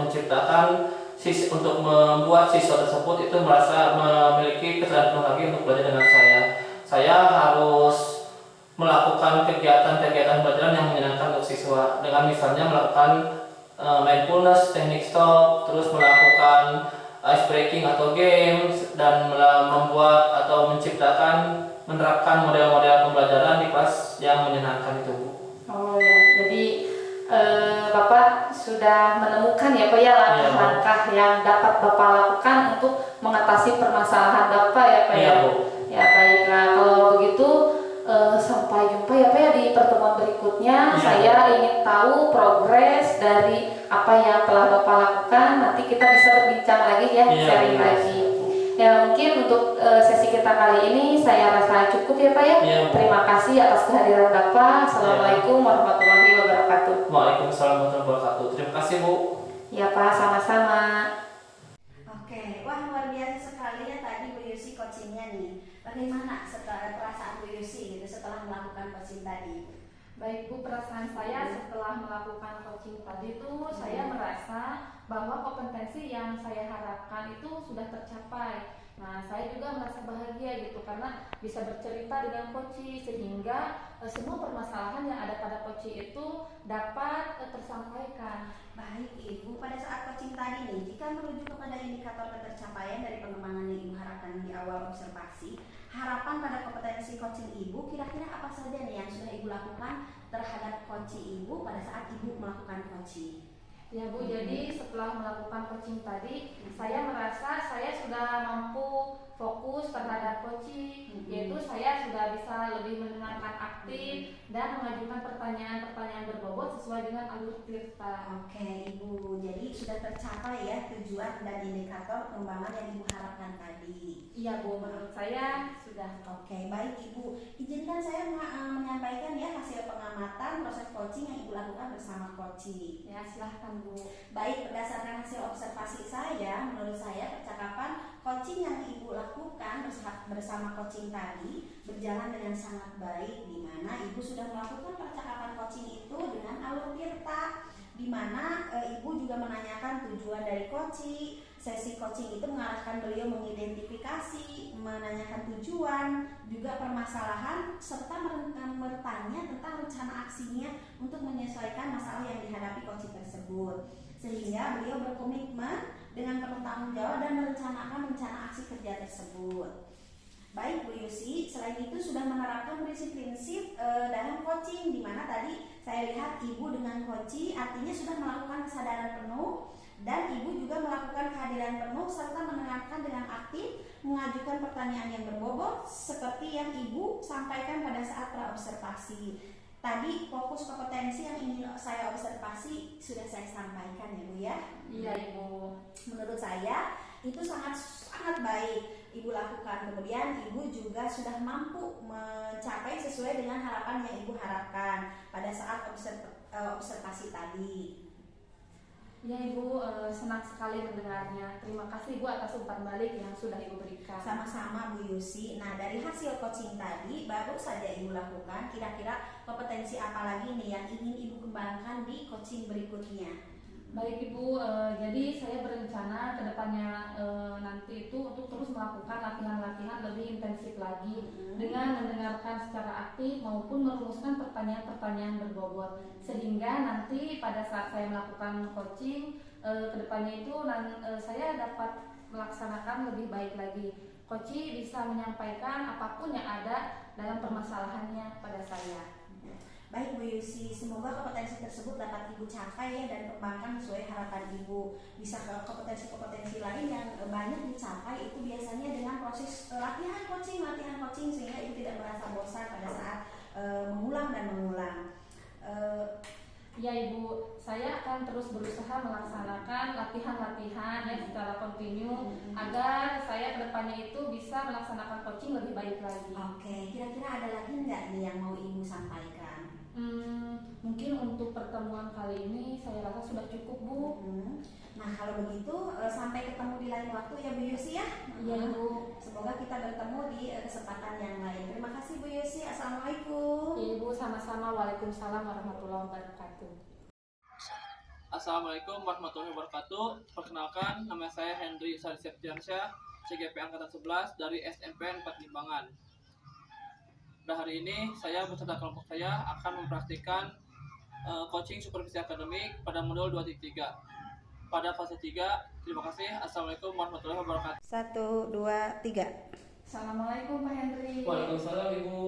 membuat siswa tersebut itu merasa memiliki kesadaran penuh lagi untuk belajar dengan saya. Saya harus melakukan kegiatan-kegiatan pelajaran yang menyenangkan untuk siswa, dengan misalnya melakukan mindfulness, teknik stop, terus melakukan ice breaking atau games, dan membuat atau menerapkan model-model pembelajaran di kelas yang menyenangkan itu Bu. Oh ya, jadi Bapak sudah sudah menemukan ya Pak ya langkah-langkah yang dapat Bapak lakukan untuk mengatasi permasalahan Bapak ya Pak ya. Bu. Ya baiklah, kalau begitu sampai jumpa ya Pak ya di pertemuan berikutnya. Saya ingin tahu progres dari apa yang telah Bapak lakukan. Nanti kita bisa berbincang lagi ya, sharing lagi. Ya mungkin untuk sesi kita kali ini saya rasa cukup ya Pak ya. Terima kasih atas kehadiran Bapak. Assalamualaikum warahmatullahi wabarakatuh. Waalaikumsalam warahmatullahi wabarakatuh. Terima kasih Bu. Ya Pak, sama-sama. Oke, wah luar biasa sekali ya tadi Bu Yusi coachingnya nih. Bagaimana setelah perasaan Bu Yusi gitu setelah melakukan coaching tadi? Baik Bu, perasaan saya setelah melakukan coaching tadi itu saya merasa bahwa kompetensi yang saya harapkan itu sudah tercapai. Nah, saya juga merasa bahagia gitu karena bisa bercerita dengan coach sehingga semua permasalahan yang ada pada coach itu dapat tersampaikan. Baik Ibu, pada saat coaching tadi nih, jika merujuk kepada indikator ketercapaian dari pengembangan yang Ibu harapkan di awal observasi, harapan pada kompetensi coaching Ibu, kira-kira apa saja nih yang sudah Ibu lakukan terhadap coaching Ibu pada saat Ibu melakukan coaching? Ya Bu, jadi setelah melakukan coaching tadi, saya merasa saya sudah mampu fokus terhadap coaching, yaitu saya sudah bisa lebih mendengarkan aktif dan mengajukan pertanyaan-pertanyaan berbobot sesuai dengan alur tirta. Oke Ibu, jadi sudah tercapai ya tujuan dan indikator pengembangan yang Ibu harapkan tadi. Iya Bu, menurut saya sudah. Oke, baik Ibu. Izinkan saya menyampaikan ya hasil pengamatan proses coaching yang Ibu lakukan bersama coaching. Ya, silahkan Bu. Baik, berdasarkan hasil observasi saya, menurut saya percakapan coaching yang Ibu lakukan bersama coaching tadi berjalan dengan sangat baik, di mana Ibu sudah melakukan percakapan coaching itu dengan alur tirta, di mana Ibu juga menanyakan tujuan dari coaching. Sesi coaching itu mengarahkan beliau mengidentifikasi, menanyakan tujuan, juga permasalahan, serta bertanya tentang rencana aksinya untuk menyesuaikan masalah yang dihadapi coaching tersebut. Sehingga beliau berkomitmen dengan penuh tanggung jawab dan merencanakan rencana aksi kerja tersebut. Baik Bu Yusi, selain itu sudah menerapkan prinsip-prinsip dalam coaching, di mana tadi saya lihat Ibu dengan coaching artinya sudah melakukan kesadaran penuh dan Ibu juga melakukan kehadiran penuh serta mendengarkan dengan aktif, mengajukan pertanyaan yang berbobot seperti yang Ibu sampaikan pada saat praobservasi. Tadi fokus kompetensi yang ingin saya observasi sudah saya sampaikan ya Bu ya. Iya Ibu. Menurut saya itu sangat baik Ibu lakukan. Kemudian Ibu juga sudah mampu mencapai sesuai dengan harapan yang Ibu harapkan pada saat observasi tadi. Ya Ibu, senang sekali mendengarnya. Terima kasih Ibu atas umpan balik yang sudah Ibu berikan. Sama-sama Bu Yusi. Nah, dari hasil coaching tadi baru saja Ibu lakukan, kira-kira kompetensi apa lagi nih yang ingin Ibu kembangkan di coaching berikutnya? Baik Ibu, jadi saya berencana ke depannya nanti itu untuk terus melakukan latihan-latihan lebih intensif lagi dengan mendengarkan secara aktif maupun merumuskan pertanyaan-pertanyaan berbobot, sehingga nanti pada saat saya melakukan coaching ke depannya itu saya dapat melaksanakan lebih baik lagi. Coaching bisa menyampaikan apapun yang ada dalam permasalahannya pada saya. Baik Bu Yusi, semoga kompetensi tersebut dapat Ibu capai ya dan kembangkan sesuai harapan Ibu. Bisa ke kompetensi-kompetensi lain yang banyak dicapai itu biasanya dengan proses latihan coaching sehingga Ibu tidak merasa bosan pada saat mengulang dan mengulang. Ya Ibu, saya akan terus berusaha melaksanakan latihan-latihan ya secara kontinu agar saya kedepannya itu bisa melaksanakan coaching lebih baik lagi. Oke, kira-kira ada lagi nggak nih yang mau Ibu sampaikan? Mungkin untuk pertemuan kali ini saya rasa sudah cukup Bu. Nah kalau begitu sampai ketemu di lain waktu ya Bu Yusi ya. Iya Bu. Semoga kita bertemu di kesempatan yang lain. Terima kasih Bu Yusi. Assalamualaikum. Iya Bu, sama-sama. Waalaikumsalam warahmatullahi wabarakatuh. Assalamualaikum warahmatullahi wabarakatuh. Perkenalkan, nama saya Hendry Sari Septiansyah, CGP Angkatan 11 dari SMPN 4 Limbangan. Pada hari ini saya beserta kelompok saya akan mempraktikkan coaching supervisi akademik pada modul 2.3 pada fase 3. Terima kasih. Assalamualaikum warahmatullahi wabarakatuh. 1, 2, 3. Assalamualaikum Pak Hendry. Waalaikumsalam Ibu.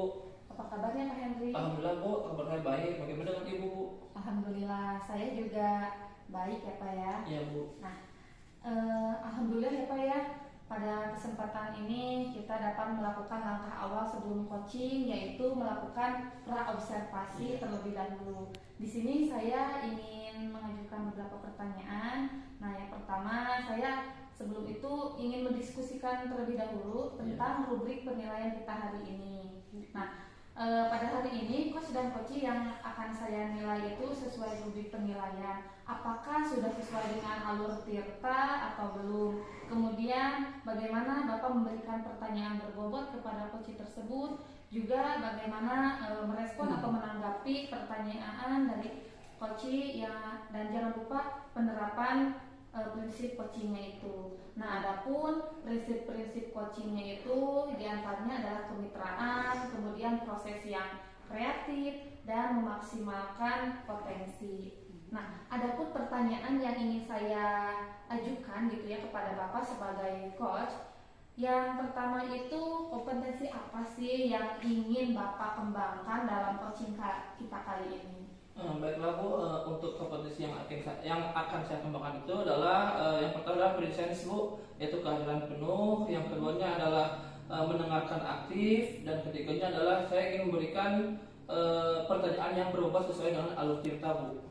Apa kabarnya Pak Hendry? Alhamdulillah Bu, kabar saya baik. Bagaimana dengan Ibu? Alhamdulillah, saya juga Baik ya Pak ya. Iya Bu. Alhamdulillah ya Pak ya. Pada kesempatan ini kita dapat melakukan langkah awal sebelum coaching, yaitu melakukan praobservasi terlebih dahulu. Di sini saya ingin mengajukan beberapa pertanyaan. Nah, yang pertama saya sebelum itu ingin mendiskusikan terlebih dahulu tentang rubrik penilaian kita hari ini. Nah, pada hari ini coach dan coach yang akan saya nilai itu sesuai rubrik penilaian. Apakah sudah sesuai dengan alur Tirta atau belum? Kemudian bagaimana Bapak memberikan pertanyaan berbobot kepada coach tersebut? Juga bagaimana merespon atau menanggapi pertanyaan dari coach ya, dan jangan lupa penerapan prinsip coachingnya itu. Nah, adapun prinsip-prinsip coachingnya itu diantaranya adalah kemitraan, kemudian proses yang kreatif dan memaksimalkan potensi. Nah, adapun pertanyaan yang ingin saya ajukan gitu ya kepada Bapak sebagai coach. Yang pertama itu kompetensi apa sih yang ingin Bapak kembangkan dalam coaching kita kali ini? Baiklah Bu, untuk kompetensi yang akan saya kembangkan itu adalah yang pertama adalah presence Bu, yaitu kehadiran penuh. Yang keduanya adalah mendengarkan aktif, dan ketiganya adalah saya ingin memberikan pertanyaan yang berubah sesuai dengan alur Tirta Bu.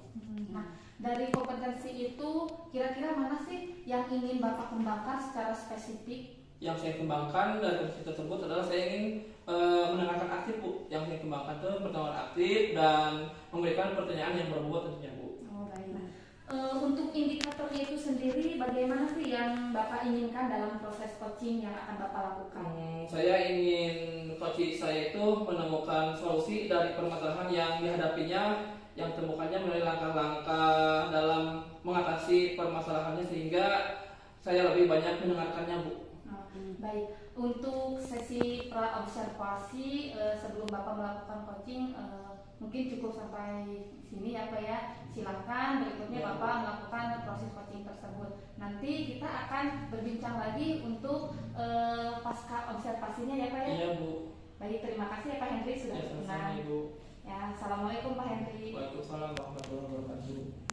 Nah, dari kompetensi itu kira-kira mana sih yang ingin Bapak kembangkan secara spesifik? Yang saya kembangkan dari kompetensi tersebut adalah saya ingin mendengarkan aktif Bu. Yang saya kembangkan itu pertanyaan aktif dan memberikan pertanyaan yang berbobot tentunya Bu. Oh baik. Untuk indikatornya itu sendiri bagaimana sih yang Bapak inginkan dalam proses coaching yang akan Bapak lakukan? Saya ingin coach saya itu menemukan solusi dari permasalahan yang dihadapinya, yang temukannya melalui langkah-langkah dalam mengatasi permasalahannya, sehingga saya lebih banyak mendengarkannya Bu. Baik, untuk sesi praobservasi sebelum Bapak melakukan coaching mungkin cukup sampai sini ya Pak ya. Silahkan berikutnya Bapak melakukan proses coaching tersebut. Nanti kita akan berbincang lagi untuk pasca observasinya ya Pak ya. Iya Bu. Baik, terima kasih ya Pak Henry sudah berkenan. Bu. Ya, assalamualaikum Pak Henry. Waalaikumsalam warahmatullahi wabarakatuh.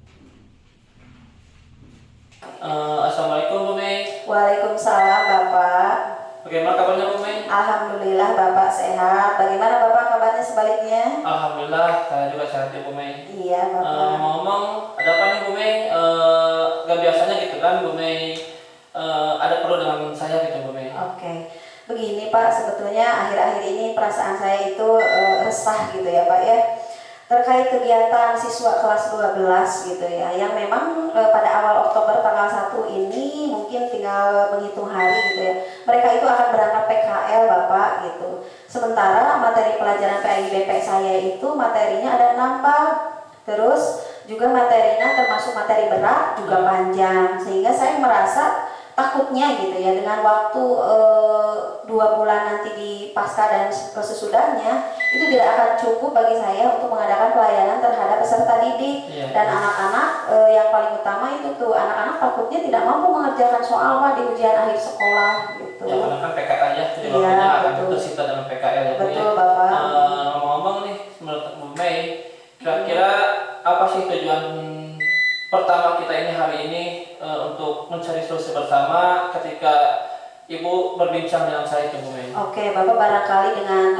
Assalamualaikum Bu Mei. Waalaikumsalam Bapak. Bagaimana kabarnya Bu Mei? Alhamdulillah Bapak sehat. Bagaimana Bapak kabarnya sebaliknya? Alhamdulillah, saya juga sehat ya Bu Mei. Iya Bapak. Ngomong, ada apa nih Bu Mei? Gak biasanya gitu kan Bu Mei, ada perlu dengan saya gitu Bu Mei. Oke. Begini Pak, sebetulnya akhir-akhir ini perasaan saya itu resah gitu ya Pak ya, terkait kegiatan siswa kelas 12 gitu ya, yang memang pada awal Oktober tanggal 1 ini mungkin tinggal menghitung hari gitu ya, mereka itu akan berangkat PKL Bapak gitu. Sementara materi pelajaran PAIBP saya itu materinya ada nambah, terus juga materinya termasuk materi berat juga panjang, sehingga saya merasa takutnya gitu ya, dengan waktu 2 bulan nanti di pasca dan sesudahnya itu tidak akan cukup bagi saya untuk mengadakan pelayanan terhadap peserta didik. Dan anak-anak yang paling utama itu tuh anak-anak takutnya tidak mampu mengerjakan soal Pak di ujian akhir sekolah gitu. Ya karena kan PKL ya, jadi Iya, waktunya akan betul. tersita dalam PKL ya Bu ya. Betul Bapak. Ngomong-ngomong nih, menurut Bu Mei, kira-kira apa sih tujuan pertama kita ini hari ini untuk mencari solusi bersama ketika Ibu berbincang dengan saya ke Bu Mei? Oke, Bapak, barangkali dengan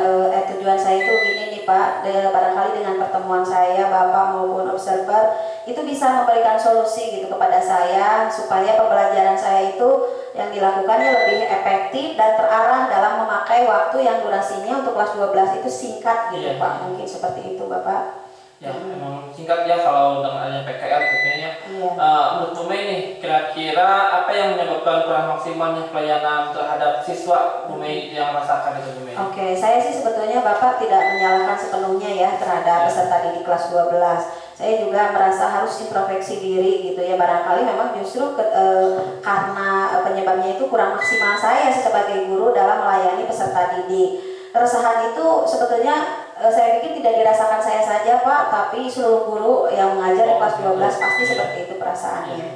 tujuan saya itu gini nih Pak, barangkali dengan pertemuan saya Bapak maupun observer itu bisa memberikan solusi gitu kepada saya, supaya pembelajaran saya itu yang dilakukannya lebih efektif dan terarah dalam memakai waktu yang durasinya untuk kelas 12 itu singkat gitu Pak. Mungkin seperti itu Bapak. Ya, memang singkat ya kalau dengan adanya PKL gitu ya. Iya. Menurut Bu Mei nih, kira-kira apa yang menyebabkan kurang maksimalnya pelayanan terhadap siswa Bu Mei yang rasakan itu Bu Mei? Oke, saya sih sebetulnya Bapak tidak menyalahkan sepenuhnya ya terhadap peserta didik kelas 12. Saya juga merasa harus introspeksi diri gitu ya, barangkali memang justru karena penyebabnya itu kurang maksimal saya sebagai guru dalam melayani peserta didik. Keresahan itu sebetulnya saya pikir tidak dirasakan saya saja Pak, tapi seluruh guru yang mengajar di kelas 12 pasti seperti itu perasaannya.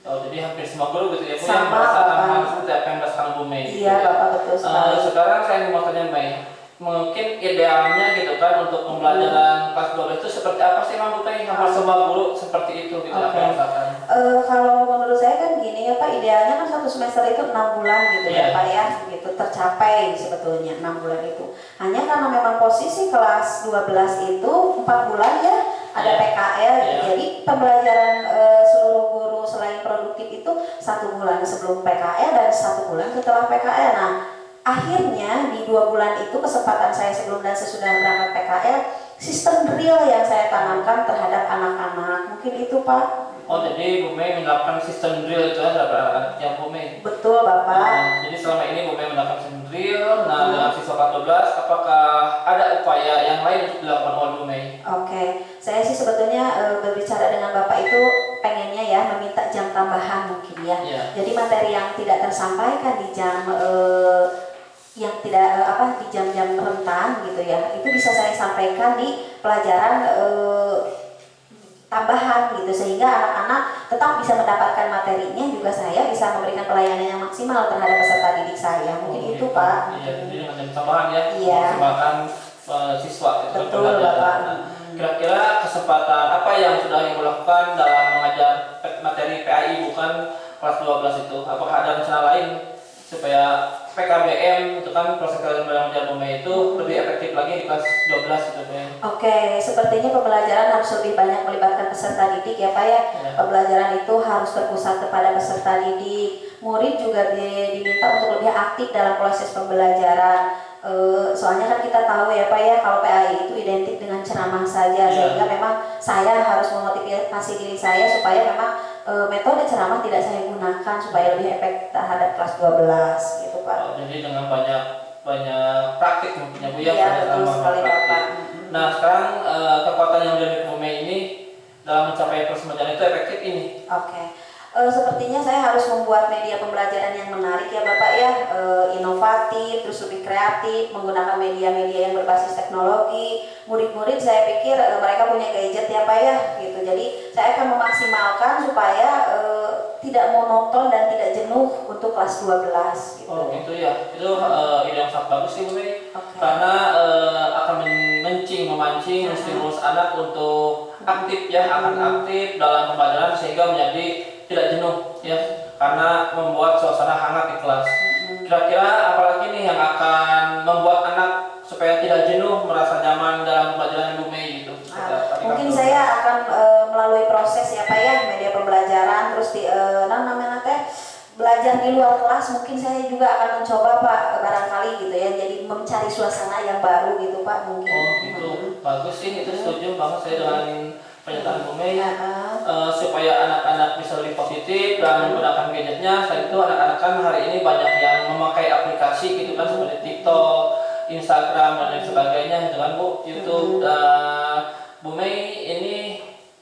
Oh, jadi hampir semua guru gitu ya Bu Sama, yang merasakan Bapak. hal seperti apa yang merasakan Bu Mei. Iya Bapak, betul sekali. Sekarang saya mau tanya Mei, mungkin idealnya gitu kan untuk pembelajaran kelas 12 itu seperti apa sih Bang Bu Mei? Hampir semua guru seperti itu gitu Oke. apa yang rasakan. Kalau menurut saya kan gini ya Pak, idealnya kan satu semester itu 6 bulan gitu ya Iya. Pak ya, gitu tercapai sebetulnya 6 bulan itu. Hanya karena memang posisi kelas 12 itu 4 bulan ya, ada Iya. PKL, Iya. jadi pembelajaran seluruh guru selain produktif itu 1 bulan sebelum PKL dan 1 bulan setelah PKL. Nah, akhirnya di 2 bulan itu kesempatan saya sebelum dan sesudah berangkat PKL, sistem real yang saya tanamkan terhadap anak-anak. Mungkin itu Pak. Oh jadi Bu Mei menerapkan sistem drill itu ya terhadap yang Bu Mei. Betul Bapak. Jadi selama ini Bu Mei menerapkan sistem drill. Nah dengan siswa kelas 12 apakah ada upaya yang lain untuk dilakukan oleh Bu Mei? Oke, saya sih sebetulnya berbicara dengan Bapak itu pengennya ya meminta jam tambahan mungkin ya. Iya. Jadi materi yang tidak tersampaikan di jam yang tidak di jam-jam rentan gitu ya, itu bisa saya sampaikan di pelajaran tambahan gitu, sehingga anak-anak tetap bisa mendapatkan materinya, juga saya bisa memberikan pelayanan yang maksimal terhadap peserta didik saya. Mungkin itu gitu. Pak. Iya, jadi dengan jam tambahan ya, Iya. memaksimalkan siswa itu kan Betul pembelajaran. Bapak. Nah, kira-kira kesempatan apa yang sudah Ibu lakukan dalam mengajar materi PAI bukan kelas 12 itu? Apakah ada rencana lain supaya PKBM itu kan proses belajar Bu Mei itu lebih efektif lagi di kelas 12 gitu Bu Mei? Oke, sepertinya pembelajaran harus lebih banyak melibatkan peserta didik ya Pak ya. Ya. Pembelajaran itu harus berpusat kepada peserta didik. Murid juga diminta untuk lebih aktif dalam proses pembelajaran. Soalnya kan kita tahu ya Pak ya, kalau PAI itu identik dengan ceramah saja, Iya. sehingga memang saya harus memotivasi diri saya supaya memang metode ceramah tidak saya gunakan supaya lebih efektif terhadap kelas 12 gitu Pak. Oh, jadi dengan banyak praktik mungkin ya Bu ya. Iya, banyak betul sama sekali praktik. Bapak. Nah sekarang kekuatan yang dimiliki Bu Mei ini dalam mencapai persemajaan itu efektif ini. Oke. Sepertinya saya harus membuat media pembelajaran yang menarik ya Bapak ya, inovatif, terus lebih kreatif, menggunakan media-media yang berbasis teknologi. Murid-murid saya pikir mereka punya gadget ya Pak ya, gitu. Jadi saya akan memaksimalkan supaya tidak monoton dan tidak jenuh untuk kelas 12 gitu. Oh gitu ya, itu ide yang sangat bagus sih Bu Mei. Oke. Karena akan memancing, menstimulus anak untuk aktif ya, akan aktif dalam pembelajaran sehingga menjadi tidak jenuh ya, karena membuat suasana hangat di kelas. Kira-kira apalagi nih yang akan membuat anak supaya tidak jenuh, merasa nyaman dalam pembelajaran Bu Mei gitu? Mungkin saya akan melalui proses ya Pak ya, media pembelajaran, terus namanya belajar di luar kelas. Mungkin saya juga akan mencoba Pak, barangkali gitu ya, jadi mencari suasana yang baru gitu Pak mungkin. Oh gitu, bagus sih, itu setuju banget saya dengan pernyataan Bu Mei. Supaya anak-anak bisa lebih positif dan menggunakan gadgetnya. Selain itu anak-anak kan hari ini banyak yang memakai aplikasi gitu kan, seperti TikTok, Instagram dan lain sebagainya gitu kan Bu, YouTube. Bu Mei ini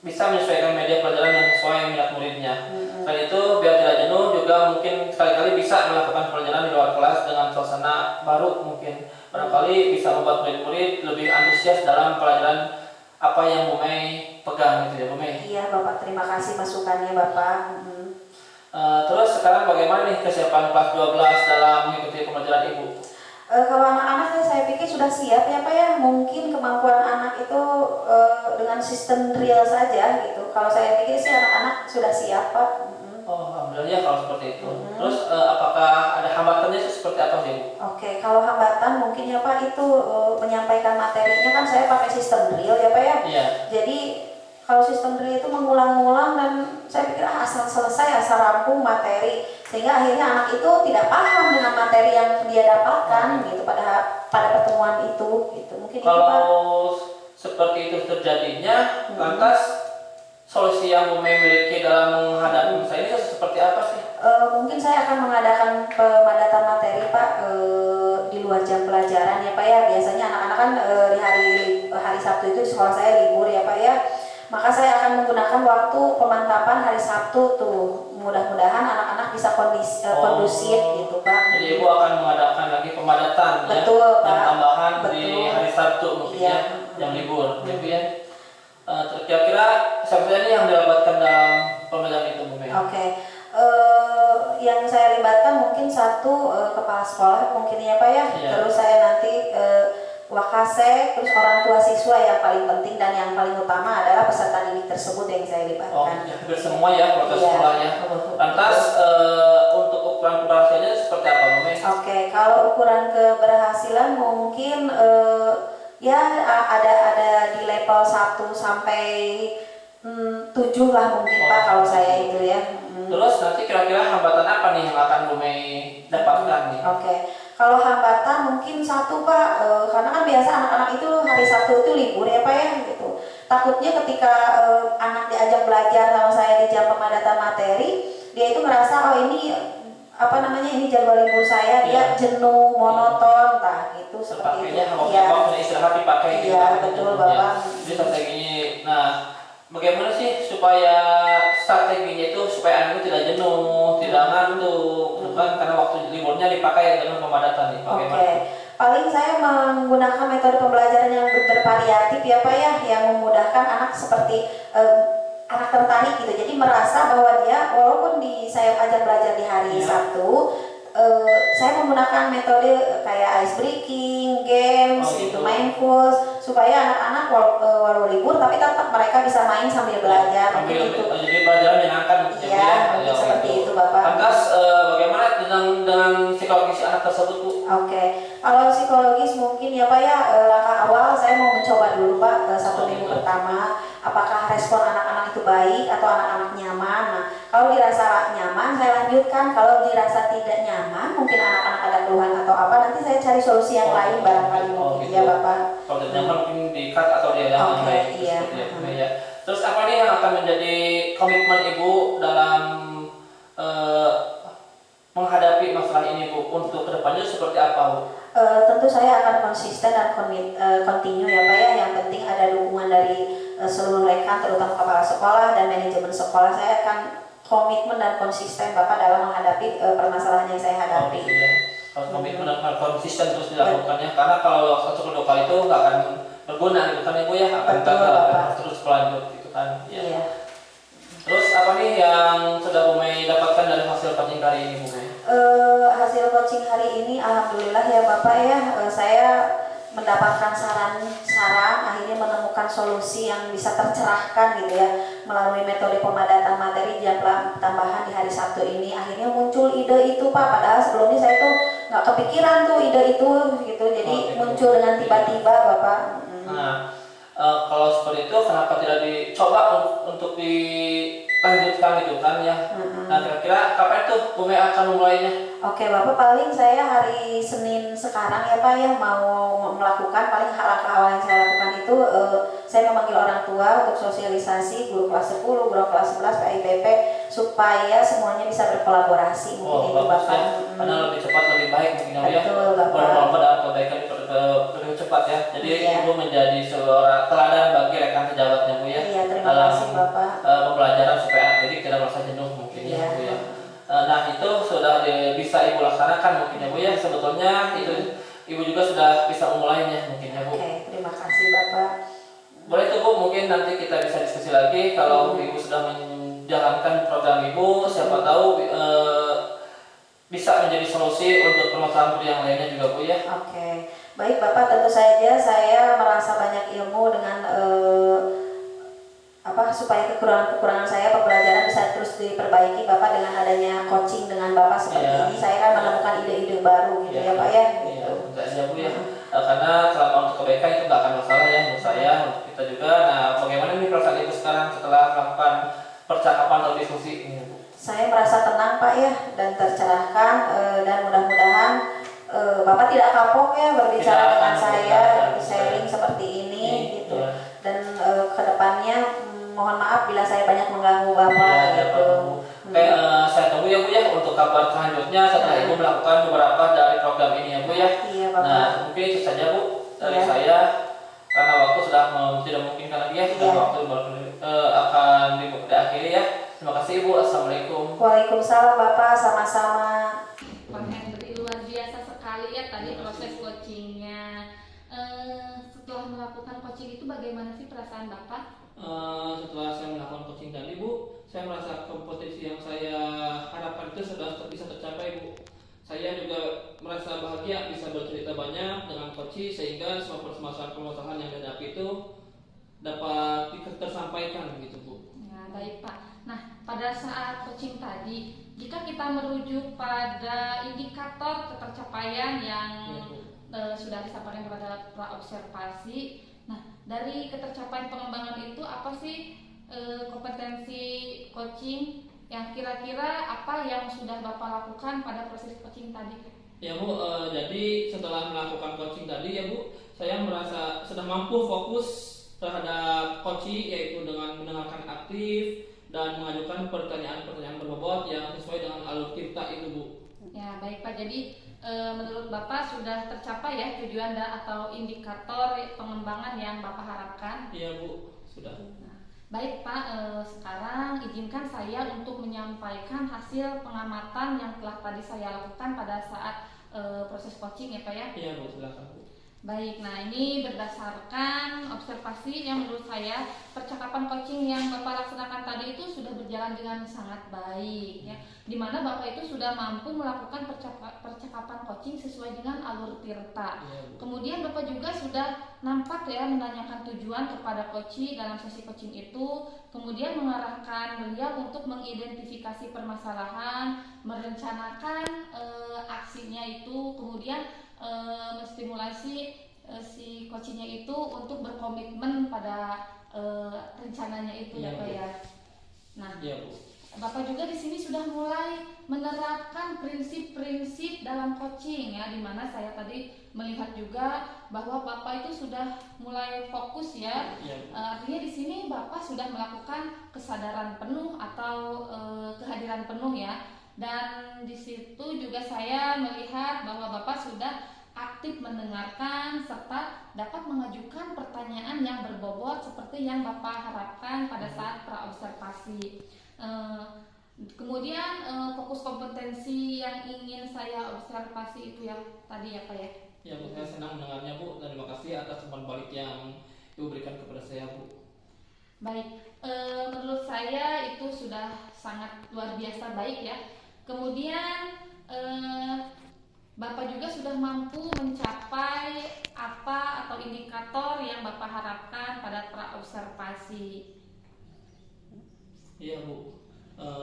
bisa menyesuaikan media pelajaran yang sesuai minat muridnya. Selain itu biar tidak jenuh juga mungkin sekali-kali bisa melakukan pelajaran di luar kelas dengan suasana baru, mungkin barangkali bisa membuat murid-murid lebih antusias dalam pelajaran apa yang Bu Mei pegang gitu ya Bu Mei. Iya Bapak, terima kasih masukannya Bapak. Terus sekarang bagaimana nih kesiapan kelas 12 dalam mengikuti pembelajaran Ibu? Kalau anak-anak saya pikir sudah siap ya Pak ya. Mungkin kemampuan anak itu dengan sistem real saja gitu. Kalau saya pikir sih anak-anak sudah siap Pak. Oh, alhamdulillah ya kalau seperti itu. Terus apakah ada hambatannya seperti apa sih Bu? Oke, kalau hambatan mungkin ya Pak itu menyampaikan materinya kan saya pakai sistem real ya Pak ya. Iya. Jadi kalau sistem real itu mengulang-ulang dan saya pikir asal selesai, asal rampung materi, sehingga akhirnya anak itu tidak paham dengan materi yang dia dapatkan gitu pada pertemuan itu gitu. Mungkin itu Pak. Kalau seperti itu terjadinya, lantas solusi yang Bu Mei miliki dalam menghadapi masalah ini seperti apa sih? Mungkin saya akan mengadakan pemadatan materi Pak di luar jam pelajaran ya Pak ya. Biasanya anak-anak kan di hari Sabtu itu di sekolah saya libur ya Pak ya. Maka saya akan menggunakan waktu pemantapan hari Sabtu tuh. Mudah-mudahan anak-anak bisa kondusif gitu Pak. Jadi Ibu akan mengadakan lagi pemadatan Betul, ya, Pak. yang tambahan di Betul. hari Sabtu mungkin Iya. ya, yang libur, gitu ya. Kira-kira siapa saja nih yang dilibatkan dalam pembelajaran itu Bu Mei? Oke. Yang saya libatkan mungkin satu kepala sekolah mungkin ya Pak ya. Iya. Terus saya nanti Wakasek, terus orang tua siswa yang paling penting dan yang paling utama adalah peserta didik tersebut yang saya Oh, libatkan. hampir semua ya proses Iya. sekolahnya. Lantas untuk ukuran keberhasilannya seperti apa, Bu Mei? Oke, kalau ukuran keberhasilan mungkin ya ada di level 1 sampai 7 lah mungkin Pak kalau saya itu ya. Terus nanti kira-kira hambatan apa nih yang akan Bu Mei dapatkan nih? Oke, kalau hambatan mungkin satu Pak, karena kan biasa anak-anak itu hari Sabtu itu libur ya Pak ya gitu. Takutnya ketika anak diajak belajar sama saya di jam pemadatan materi, dia itu ngerasa oh ini apa namanya ini jadwal libur saya, dia jenuh, monoton, entah gitu seperti itu. Pakainya waktunya istirahat dipakai gitu. Iya, betul Bapak. Jadi strateginya, nah bagaimana sih supaya strateginya itu supaya anak itu tidak jenuh, tidak ngantuk, bukan karena waktu liburnya dipakai dengan pemadatan nih. Bagaimana? Oke, paling saya menggunakan metode pembelajaran yang bervariatif ya Pak ya, yang memudahkan anak seperti anak tertarik gitu. Jadi merasa bahwa dia walaupun saya ajak belajar di hari Sabtu, saya menggunakan metode kayak ice breaking, games, gitu, mindful, supaya anak-anak walau libur tapi tetap mereka bisa main sambil belajar. Jadi pelajaran menyenangkan. Iya, seperti itu Bapak. Lantas bagaimana dengan psikologis anak tersebut Bu? Oke, kalau psikologis mungkin ya Pak ya, langkah awal saya mau mencoba dulu Pak, 1 minggu pertama apakah respon anak-anak itu baik atau anak-anak nyaman. Nah, kalau dirasa nyaman saya lanjutkan, kalau dirasa tidak nyaman mungkin anak-anak ada keluhan atau apa, nanti saya cari solusi yang lain barangkali mungkin ya Bapak. Kalau tidak nyaman mungkin di-cut atau dia yang baik. Iya. Ya. Terus apa nih yang akan menjadi komitmen Ibu dalam menghadapi masalah ini Bu, untuk kedepannya seperti apa Bu? Tentu saya akan konsisten dan continue ya Pak ya. Yang penting ada dukungan dari seluruh rekan, terutama kepala sekolah dan manajemen sekolah. Saya akan komitmen dan konsisten Bapak dalam menghadapi permasalahan yang saya hadapi. Harus komitmen dan konsisten terus dilakukannya, karena kalau satu kedua kali itu nggak akan berguna gitu kan Ibu ya, akan gagal terus berlanjut gitu kan. Iya. Terus apa nih yang sudah Bu Mei dapatkan dari hasil coaching kali ini Bu Mei? Hasil coaching hari ini alhamdulillah ya Bapak ya, saya mendapatkan saran akhirnya menemukan solusi yang bisa tercerahkan gitu ya melalui metode pemadatan materi jam tambahan di hari Sabtu ini. Akhirnya muncul ide itu Pak, padahal sebelumnya saya tuh nggak kepikiran tuh ide itu gitu, jadi muncul dengan tiba-tiba Bapak. Nah, kalau seperti itu kenapa tidak dicoba untuk dilanjutkan gitu kan ya? Nah, kira-kira kapan tuh Bu Mei akan memulainya? Oke Bapak, paling saya hari Senin sekarang ya Pak ya mau melakukan, paling langkah awal yang saya lakukan itu saya memanggil orang tua untuk sosialisasi guru kelas 10, guru kelas 11, PIPP supaya semuanya bisa berkolaborasi mungkin itu Bapak. Ya, karena lebih cepat lebih baik mungkin ya. Betul Bapak. Berlomba dalam kebaikan lebih cepat ya. Jadi Ibu menjadi seorang teladan bagi rekan pejabatnya Bu ya. Iya, terima kasih Bapak. Pembelajaran supaya anak didik tidak merasa jenuh mungkin ya Bu ya. Nah itu sudah bisa Ibu laksanakan mungkin ya Bu ya. Sebetulnya itu Ibu juga sudah bisa memulainya mungkin ya Bu. Oke, terima kasih Bapak. Boleh tuh Bu, mungkin nanti kita bisa diskusi lagi kalau Ibu sudah menjalankan program Ibu, siapa tahu bisa menjadi solusi untuk permasalahan yang lainnya juga Bu ya. Oke, baik Bapak, tentu saja saya merasa banyak ilmu dengan supaya kekurangan saya pembelajaran bisa terus diperbaiki Bapak dengan adanya coaching dengan Bapak seperti ini. Saya kan menemukan ide-ide baru gitu ya Pak ya. Iya, tentu saja Bu ya. Karena selama untuk kebaikan itu nggak akan masalah ya menurut saya, untuk kita juga. Nah, bagaimana nih perasaan Ibu sekarang setelah melakukan percakapan atau diskusi ini Bu? Saya merasa tenang Pak ya dan tercerahkan, dan mudah-mudahan Bapak tidak kapok ya berbicara dengan saya, sharing seperti ini gitu. Dan kedepannya mohon maaf bila saya banyak mengganggu Bapak gitu. Saya tunggu ya Bu ya untuk kabar selanjutnya setelah Ibu melakukan beberapa dari program ini ya Bu ya. Iya Bapak. Nah mungkin itu saja Bu dari saya, karena waktu sudah tidak memungkinkan lagi ya, dan waktu akan diakhiri ya. Terima kasih Ibu. Assalamualaikum. Waalaikumsalam Bapak, sama-sama. Wah, Henry luar biasa sekali ya tadi proses coachingnya. Setelah melakukan coaching itu bagaimana sih perasaan Bapak? Setelah saya melakukan coaching tadi Bu, saya merasa kompetensi yang saya harapkan itu sudah bisa tercapai Bu. saya juga merasa bahagia bisa bercerita banyak dengan Koci sehingga semua permasalahan yang dihadapi itu dapat tersampaikan gitu Bu. Ya, baik Pak. Nah, pada saat coaching tadi, jika kita merujuk pada indikator ketercapaian yang Ya, Bu. sudah disampaikan kepada praobservasi, nah dari ketercapaian pengembangan itu apa sih kompetensi coaching yang kira-kira apa yang sudah Bapak lakukan pada proses coaching tadi? Ya Bu, jadi setelah melakukan coaching tadi ya Bu, saya merasa sudah mampu fokus terhadap coaching, yaitu dengan mendengarkan aktif dan mengajukan pertanyaan-pertanyaan berbobot yang sesuai dengan alur kita itu Bu. Ya, baik Pak. Jadi menurut Bapak sudah tercapai ya tujuan atau indikator pengembangan yang Bapak harapkan? Iya Bu, sudah. Baik Pak, sekarang izinkan saya untuk menyampaikan hasil pengamatan yang telah tadi saya lakukan pada saat proses coaching ya Pak ya. Iya Bu, silakan Bu. Baik, nah ini berdasarkan observasi yang menurut saya percakapan coaching yang Bapak laksanakan tadi itu sudah berjalan dengan sangat baik ya. Dimana Bapak itu sudah mampu melakukan percakapan coaching sesuai dengan alur Tirta. Iya, Bu. Kemudian Bapak juga sudah nampak ya menanyakan tujuan kepada coaching dalam sesi coaching itu, kemudian mengarahkan beliau untuk mengidentifikasi permasalahan, merencanakan aksinya itu, kemudian menstimulasi si coachingnya itu untuk berkomitmen pada rencananya itu Iya, ya Pak Bu. ya. Nah, Iya Bu. Bapak juga di sini sudah mulai menerapkan prinsip-prinsip dalam coaching ya, di mana saya tadi melihat juga bahwa Bapak itu sudah mulai fokus ya. Iya, Bu. Artinya di sini Bapak sudah melakukan kesadaran penuh atau kehadiran penuh ya. Dan di situ juga saya melihat bahwa Bapak sudah aktif mendengarkan serta dapat mengajukan pertanyaan yang berbobot seperti yang Bapak harapkan pada saat praobservasi. Kemudian fokus kompetensi yang ingin saya observasi itu ya tadi ya Pak ya. Ya Bu, saya senang mendengarnya Bu, dan terima kasih atas umpan balik yang Ibu berikan kepada saya Bu. Baik, menurut saya itu sudah sangat luar biasa baik ya. Kemudian Bapak juga sudah mampu mencapai apa atau indikator yang Bapak harapkan pada praobservasi. Iya Bu,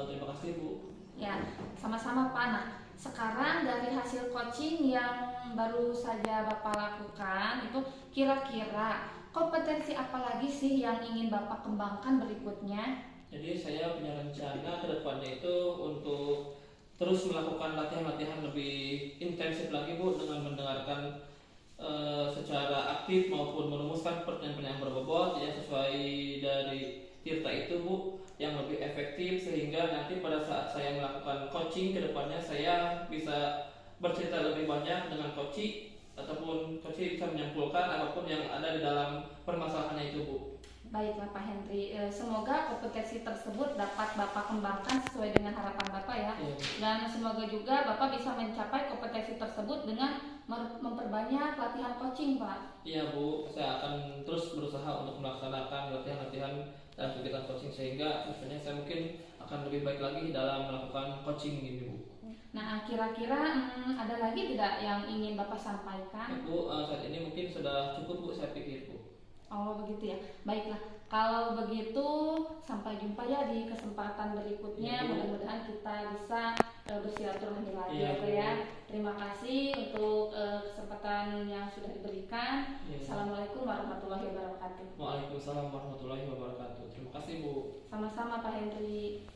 terima kasih Bu. Ya, sama-sama Pak. Nah, sekarang dari hasil coaching yang baru saja Bapak lakukan itu kira-kira kompetensi apa lagi sih yang ingin Bapak kembangkan berikutnya? Jadi saya punya rencana ke depannya itu untuk terus melakukan latihan-latihan lebih intensif lagi Bu, dengan mendengarkan secara aktif maupun merumuskan pertanyaan-pertanyaan berbobot ya sesuai dari Tirta itu Bu, yang lebih efektif sehingga nanti pada saat saya melakukan coaching ke depannya saya bisa bercerita lebih banyak dengan coaching ataupun coaching bisa menyimpulkan apapun yang ada di dalam permasalahannya itu Bu. Baiklah Pak Henry, semoga kompetensi tersebut dapat Bapak kembangkan sesuai dengan harapan Bapak ya. Iya, Bu. Dan semoga juga Bapak bisa mencapai kompetensi tersebut dengan memperbanyak latihan coaching Pak. Iya Bu, saya akan terus berusaha untuk melaksanakan latihan-latihan dan kegiatan coaching sehingga misalnya saya mungkin akan lebih baik lagi dalam melakukan coaching ini Bu. Nah, kira-kira ada lagi tidak yang ingin Bapak Ya, sampaikan? Bu, saat ini mungkin sudah cukup Bu, saya pikir Bu. Oh begitu ya. Baiklah. Kalau begitu sampai jumpa ya di kesempatan berikutnya. Iya, Bu. Mudah-mudahan kita bisa bersilaturahmi lagi Iya, ya Pak Bu. ya. Terima kasih untuk kesempatan yang sudah diberikan. Iya. Assalamualaikum warahmatullahi wabarakatuh. Waalaikumsalam warahmatullahi wabarakatuh. Terima kasih Bu. Sama-sama Pak Henry.